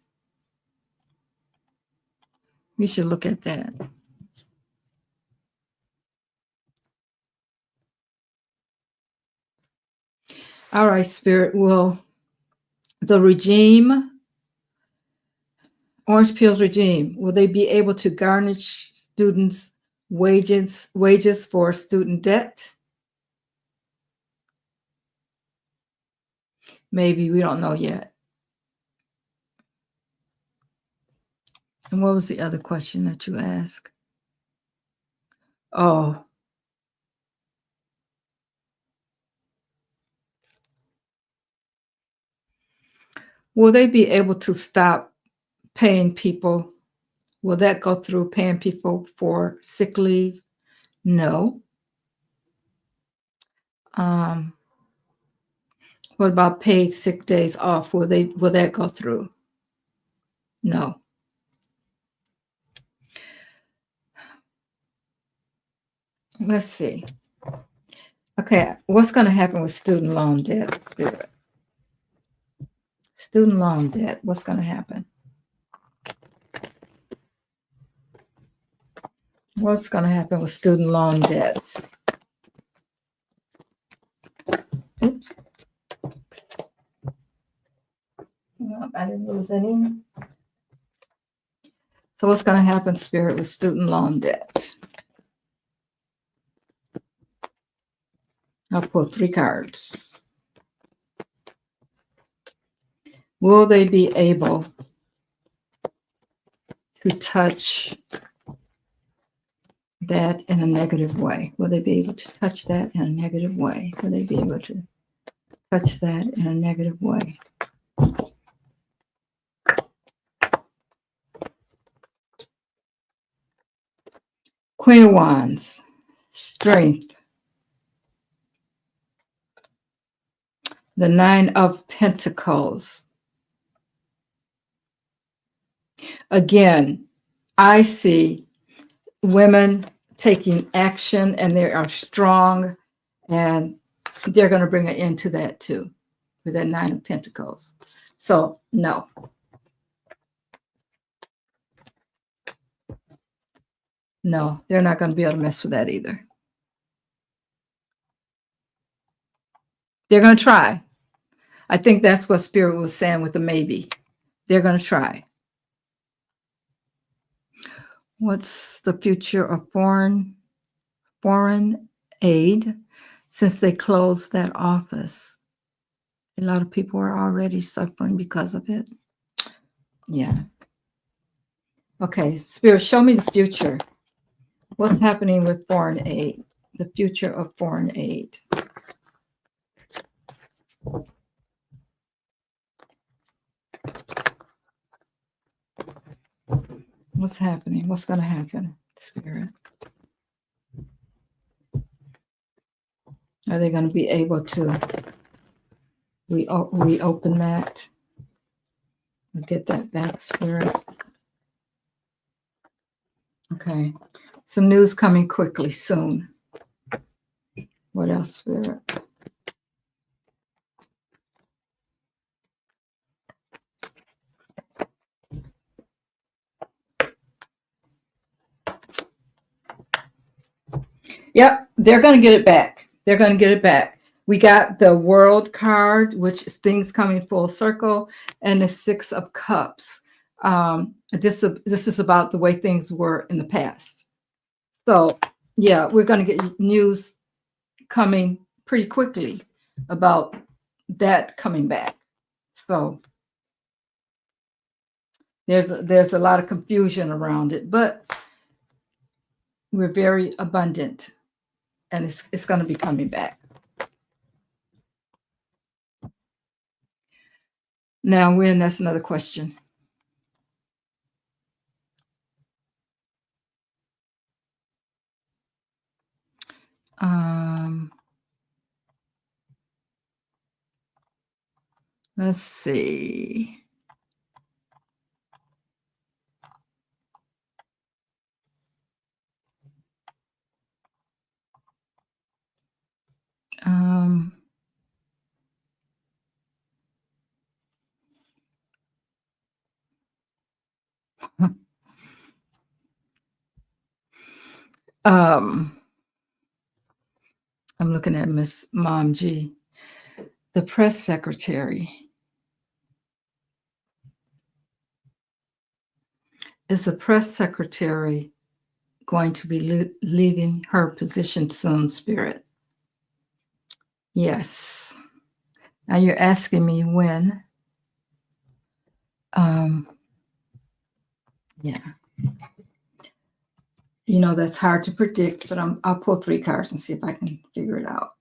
We should look at that. All right, Spirit. Will the regime, Orange Pill's regime, will they be able to garnish students' wages for student debt? Maybe, we don't know yet. And what was the other question that you asked? Oh. Will they be able to stop paying people? Will that go through paying people for sick leave? No. What about paid sick days off? Will that go through? No. Let's see. Okay, what's going to happen with student loan debt, Spirit? Student loan debt, what's going to happen? What's going to happen with student loan debt? Oops. No, I didn't lose any. So what's going to happen, Spirit, with student loan debt? I'll pull 3 cards. Will they be able to touch that in a negative way? Will they be able to touch that in a negative way? Will they be able to touch that in a negative way? Queen of Wands, strength. The 9 of Pentacles. Again, I see women taking action, and they are strong, and they're going to bring an end to that too, with that 9 of Pentacles. So no. No, they're not going to be able to mess with that either. They're going to try. I think that's what Spirit was saying with the maybe. They're going to try. What's the future of foreign aid since they closed that office? A lot of people are already suffering because of it. Yeah. Okay, Spirit, show me the future. What's happening with foreign aid? The future of foreign aid. What's happening? What's going to happen, Spirit? Are they going to be able to reopen that and get that back, Spirit? Okay. Some news coming quickly soon. What else, Spirit? Yep, they're going to get it back. They're going to get it back. We got the World card, which is things coming full circle, and the Six of Cups. This is about the way things were in the past. So, yeah, we're going to get news coming pretty quickly about that coming back. So there's a lot of confusion around it, but we're very abundant, and it's going to be coming back. Now, when that's another question. Let's see. I'm looking at Miss Mom G, the press secretary. Is the press secretary going to be leaving her position soon, Spirit? Yes. Now you're asking me when. Yeah. You know, that's hard to predict, but I'll pull 3 cards and see if I can figure it out.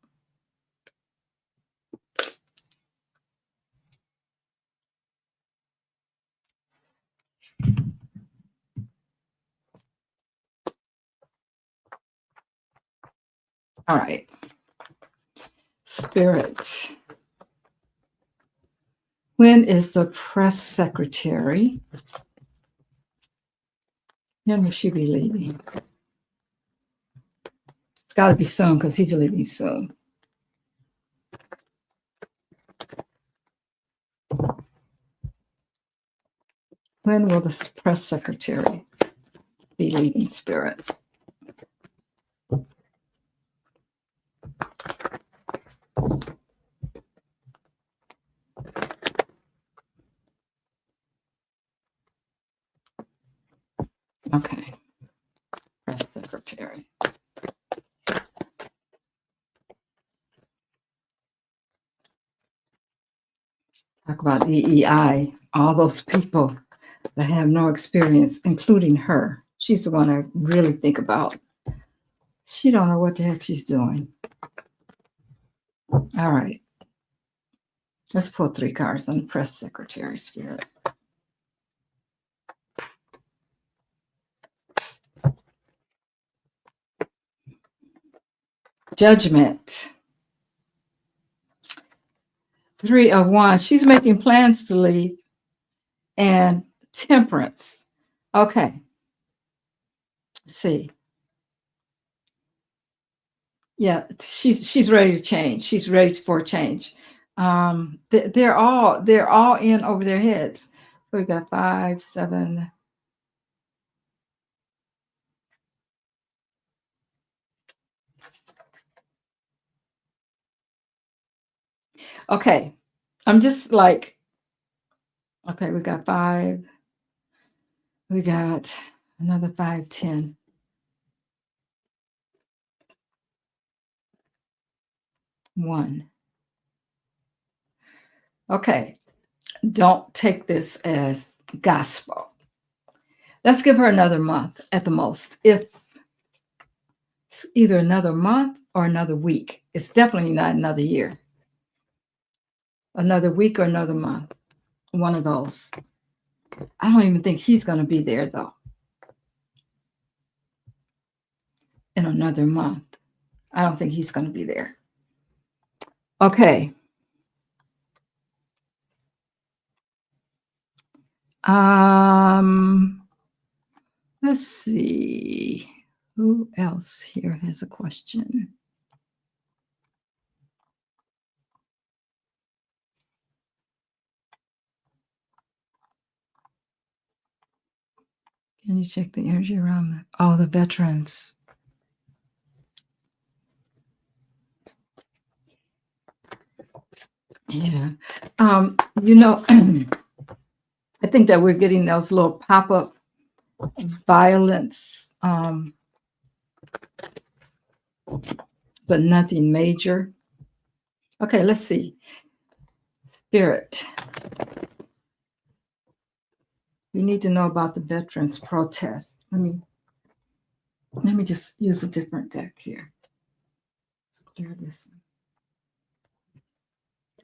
All right. Spirit. When is the press secretary? When will she be leaving? It's got to be soon because he's leaving soon. When will the press secretary be leaving, Spirit? Okay. Press secretary. Talk about EEI, all those people that have no experience, including her. She's the one I really think about. She don't know what the heck she's doing. All right. Let's pull 3 cards on the press secretary, Spirit. Judgment. 3 of Wands. She's making plans to leave. And Temperance. Okay. Let's see. Yeah, she's ready to change. She's ready for a change. They're all in over their heads. So we got 5, 7. Okay, I'm just like, okay, we got 5. We got Another 5, 10. One. Okay. Don't take this as gospel. Let's give her another month at the most. If it's either another month or another week, it's definitely not another year. Another week or another month. One of those. I don't even think he's going to be there, though. In another month. I don't think he's going to be there. Okay. Let's see. Who else here has a question? Can you check the energy around all the veterans? Yeah. You know, I think that we're getting those little pop-up violence, but nothing major. Okay, let's see. Spirit. We need to know about the veterans protest. Let me just use a different deck here. Let's clear this one.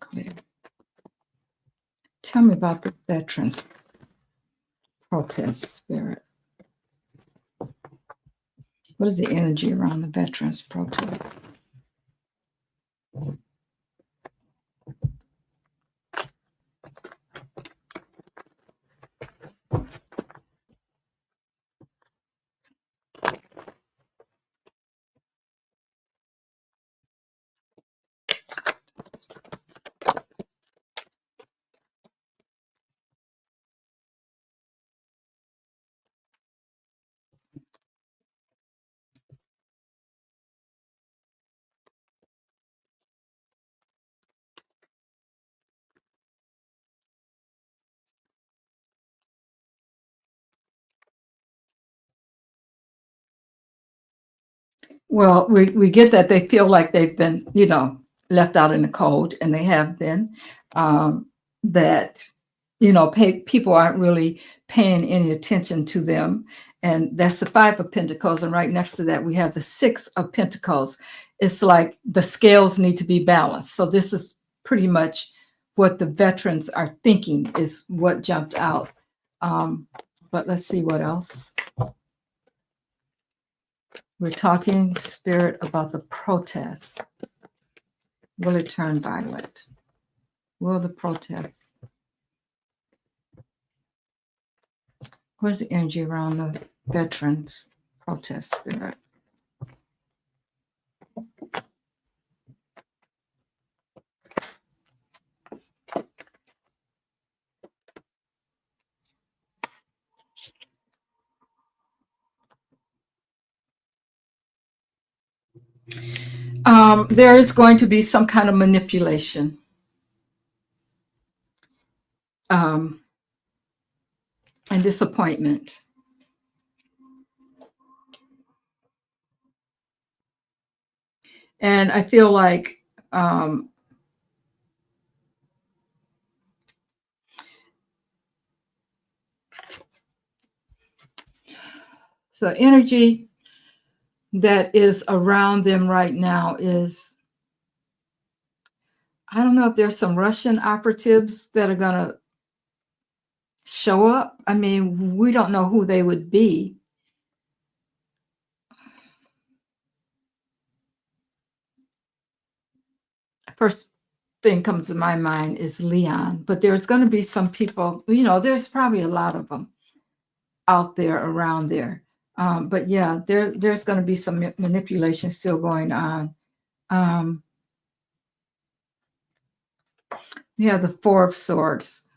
Clear. Tell me about the veterans protest, Spirit. What is the energy around the veterans protest? Well, we get that they feel like they've been, left out in the cold, and they have been. That, people aren't really paying any attention to them. And that's the 5 of Pentacles. And right next to that, we have the 6 of Pentacles. It's like the scales need to be balanced. So this is pretty much what the veterans are thinking is what jumped out. But let's see what else. We're talking, Spirit, about the protest. Will it turn violent? Will the protest? Where's the energy around the veterans protest, Spirit? There is going to be some kind of manipulation. And disappointment. And I feel like so energy that is around them right now is, I don't know if there's some Russian operatives that are going to show up. I mean, we don't know who they would be. First thing comes to my mind is Leon, but there's going to be some people, there's probably a lot of them out there around there. But yeah, there's going to be some manipulation still going on. Yeah, the 4 of Swords.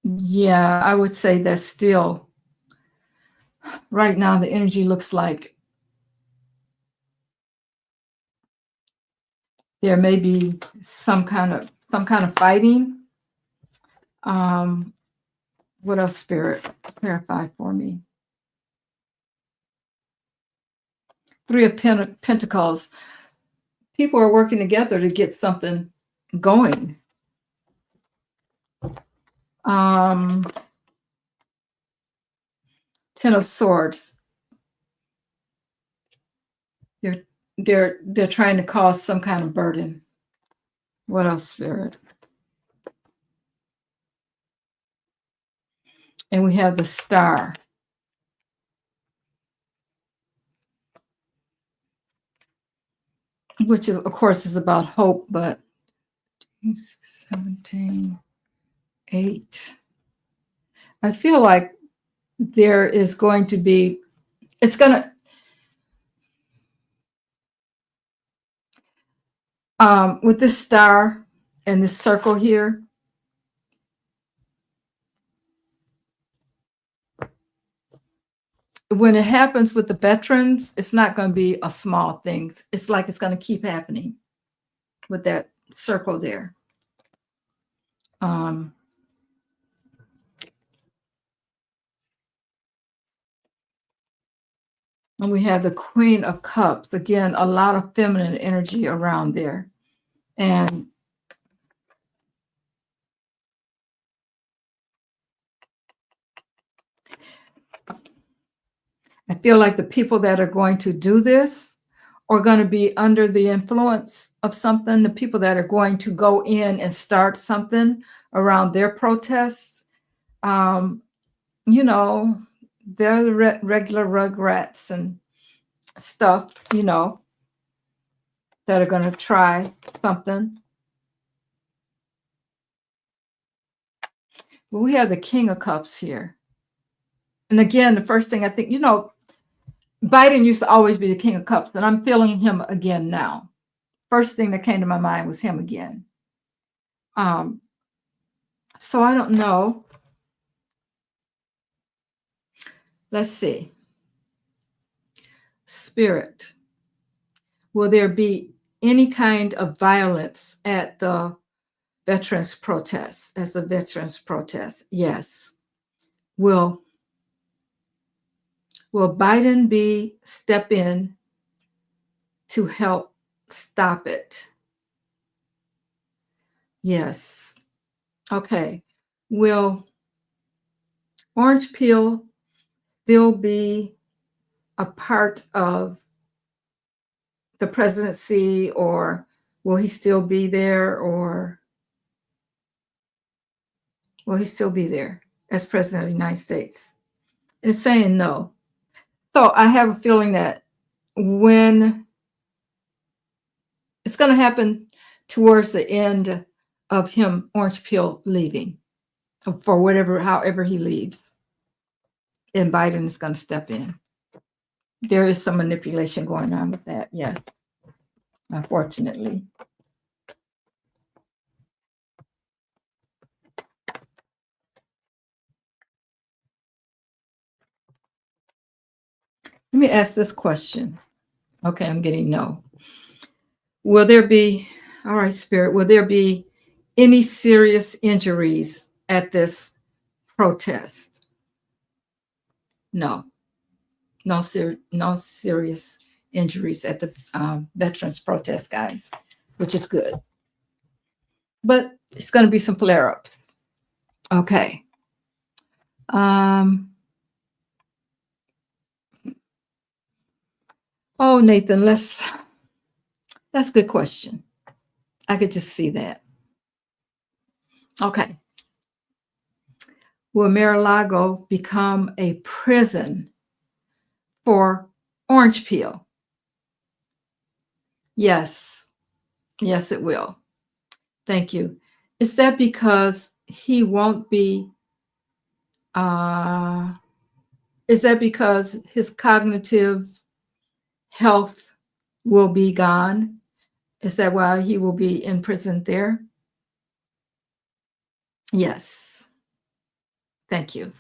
Yeah, I would say that still right now the energy looks like there may be some kind of fighting. What else, Spirit? Clarify for me. Three of Pentacles. People are working together to get something going. Ten of Swords. They're trying to cause some kind of burden. What else, Spirit? And we have the Star. Which is, of course, is about hope, but 17, 8. I feel like there is going to be, it's going to, with this star and this circle here, when it happens with the veterans, it's not going to be a small thing. It's like it's going to keep happening with that circle there. And we have the Queen of Cups. Again, a lot of feminine energy around there. And I feel like the people that are going to do this are going to be under the influence of something. The people that are going to go in and start something around their protests, you know, they're the regular rugrats and stuff, you know, that are going to try something. But we have the King of Cups here. And again, the first thing I think, you know, Biden used to always be the King of Cups, and I'm feeling him again now. First thing that came to my mind was him again. So I don't know. Let's see. Spirit. Will there be any kind of violence at the veterans protest, as a veterans protest? Yes. Will Biden step in to help stop it? Yes. Okay. Will Orange Peel still be a part of the presidency, or will he still be there, or will he still be there as president of the United States? It's saying no. So I have a feeling that when it's going to happen towards the end of him, Orange Peel, leaving for however he leaves, and Biden is going to step in. There is some manipulation going on with that, yes, unfortunately. Let me ask this question. Okay, I'm getting no. Will there be, all right, Spirit, will there be any serious injuries at this protest? No. No serious injuries at the veterans protest, guys, which is good. But it's going to be some flare-ups. Okay. Oh, Nathan, that's a good question. I could just see that. Okay. Will Mar-a-Lago become a prison for Orange Peel? Yes. Yes, it will. Thank you. Is that because he won't be, is that because his cognitive health will be gone? Is that why he will be in prison there? Yes. Thank you.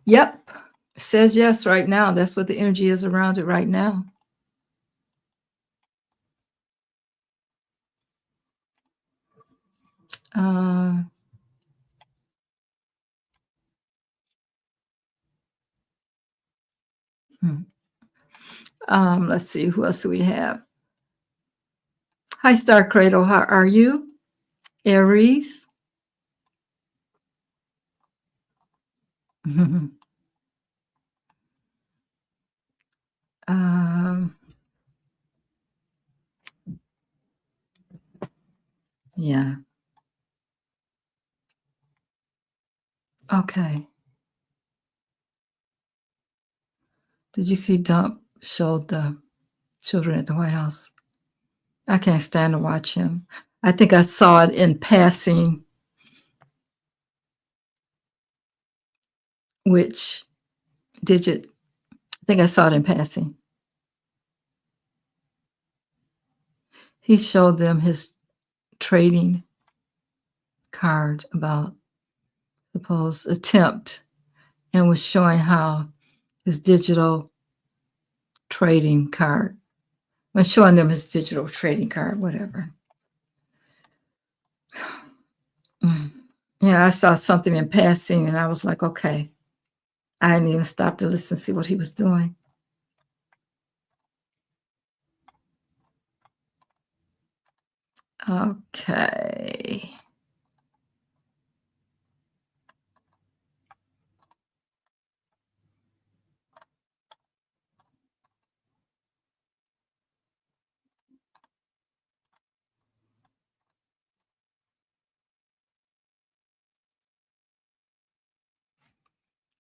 Yep. Says yes right now. That's what the energy is around it right now. Let's see, who else do we have? Hi, Star Cradle. How are you? Aries. um, yeah. Okay. Did you see Dump showed the children at the White House? I can't stand to watch him. I think I saw it in passing, which digit? I think I saw it in passing. He showed them his trading card about supposed attempt and was showing how his digital trading card was showing them his digital trading card, whatever. Yeah, I saw something in passing and I was like, okay. I didn't even stop to listen, see what he was doing. Okay.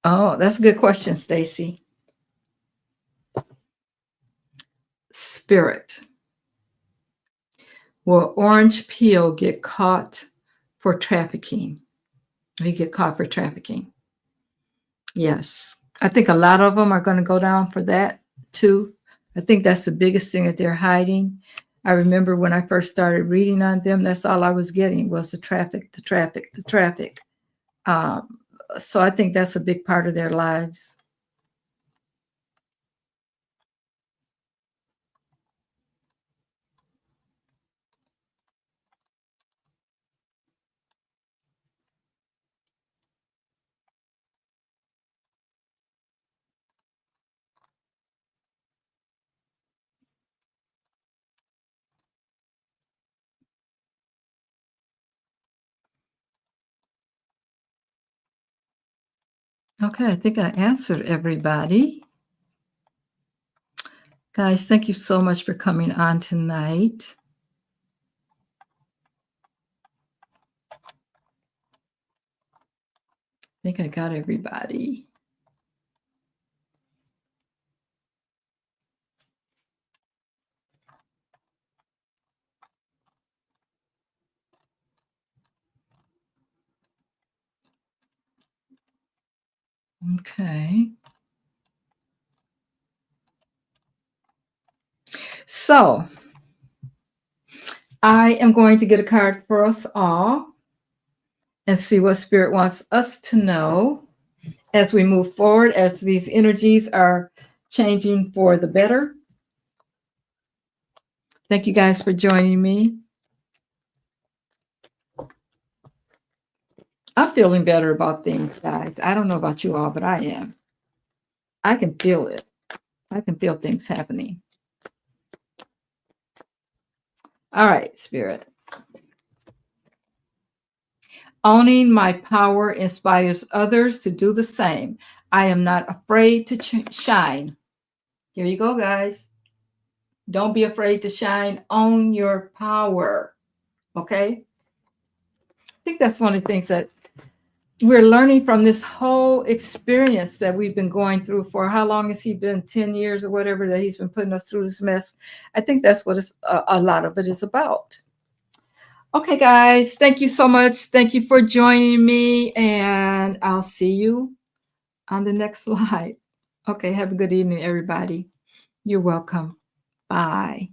Oh, that's a good question, Stacy. Spirit. Will orange peel get caught for trafficking? We get caught for trafficking. Yes. I think a lot of them are going to go down for that too. I think that's the biggest thing that they're hiding. I remember when I first started reading on them, that's all I was getting was the traffic, the traffic, the traffic. So I think that's a big part of their lives. Okay, I think I answered everybody. Guys, thank you so much for coming on tonight. I think I got everybody. Okay. So I am going to get a card for us all and see what Spirit wants us to know as we move forward, as these energies are changing for the better. Thank you guys for joining me. I'm feeling better about things, guys. I don't know about you all, but I am. I can feel it. I can feel things happening. All right, Spirit. Owning my power inspires others to do the same. I am not afraid to shine. Here you go, guys. Don't be afraid to shine. Own your power. Okay? I think that's one of the things that we're learning from this whole experience that we've been going through for how long has he been? 10 years or whatever that he's been putting us through this mess. I think that's what a lot of it is about. Okay, guys, thank you so much. Thank you for joining me, and I'll see you on the next slide. Okay, have a good evening, everybody. You're welcome. Bye.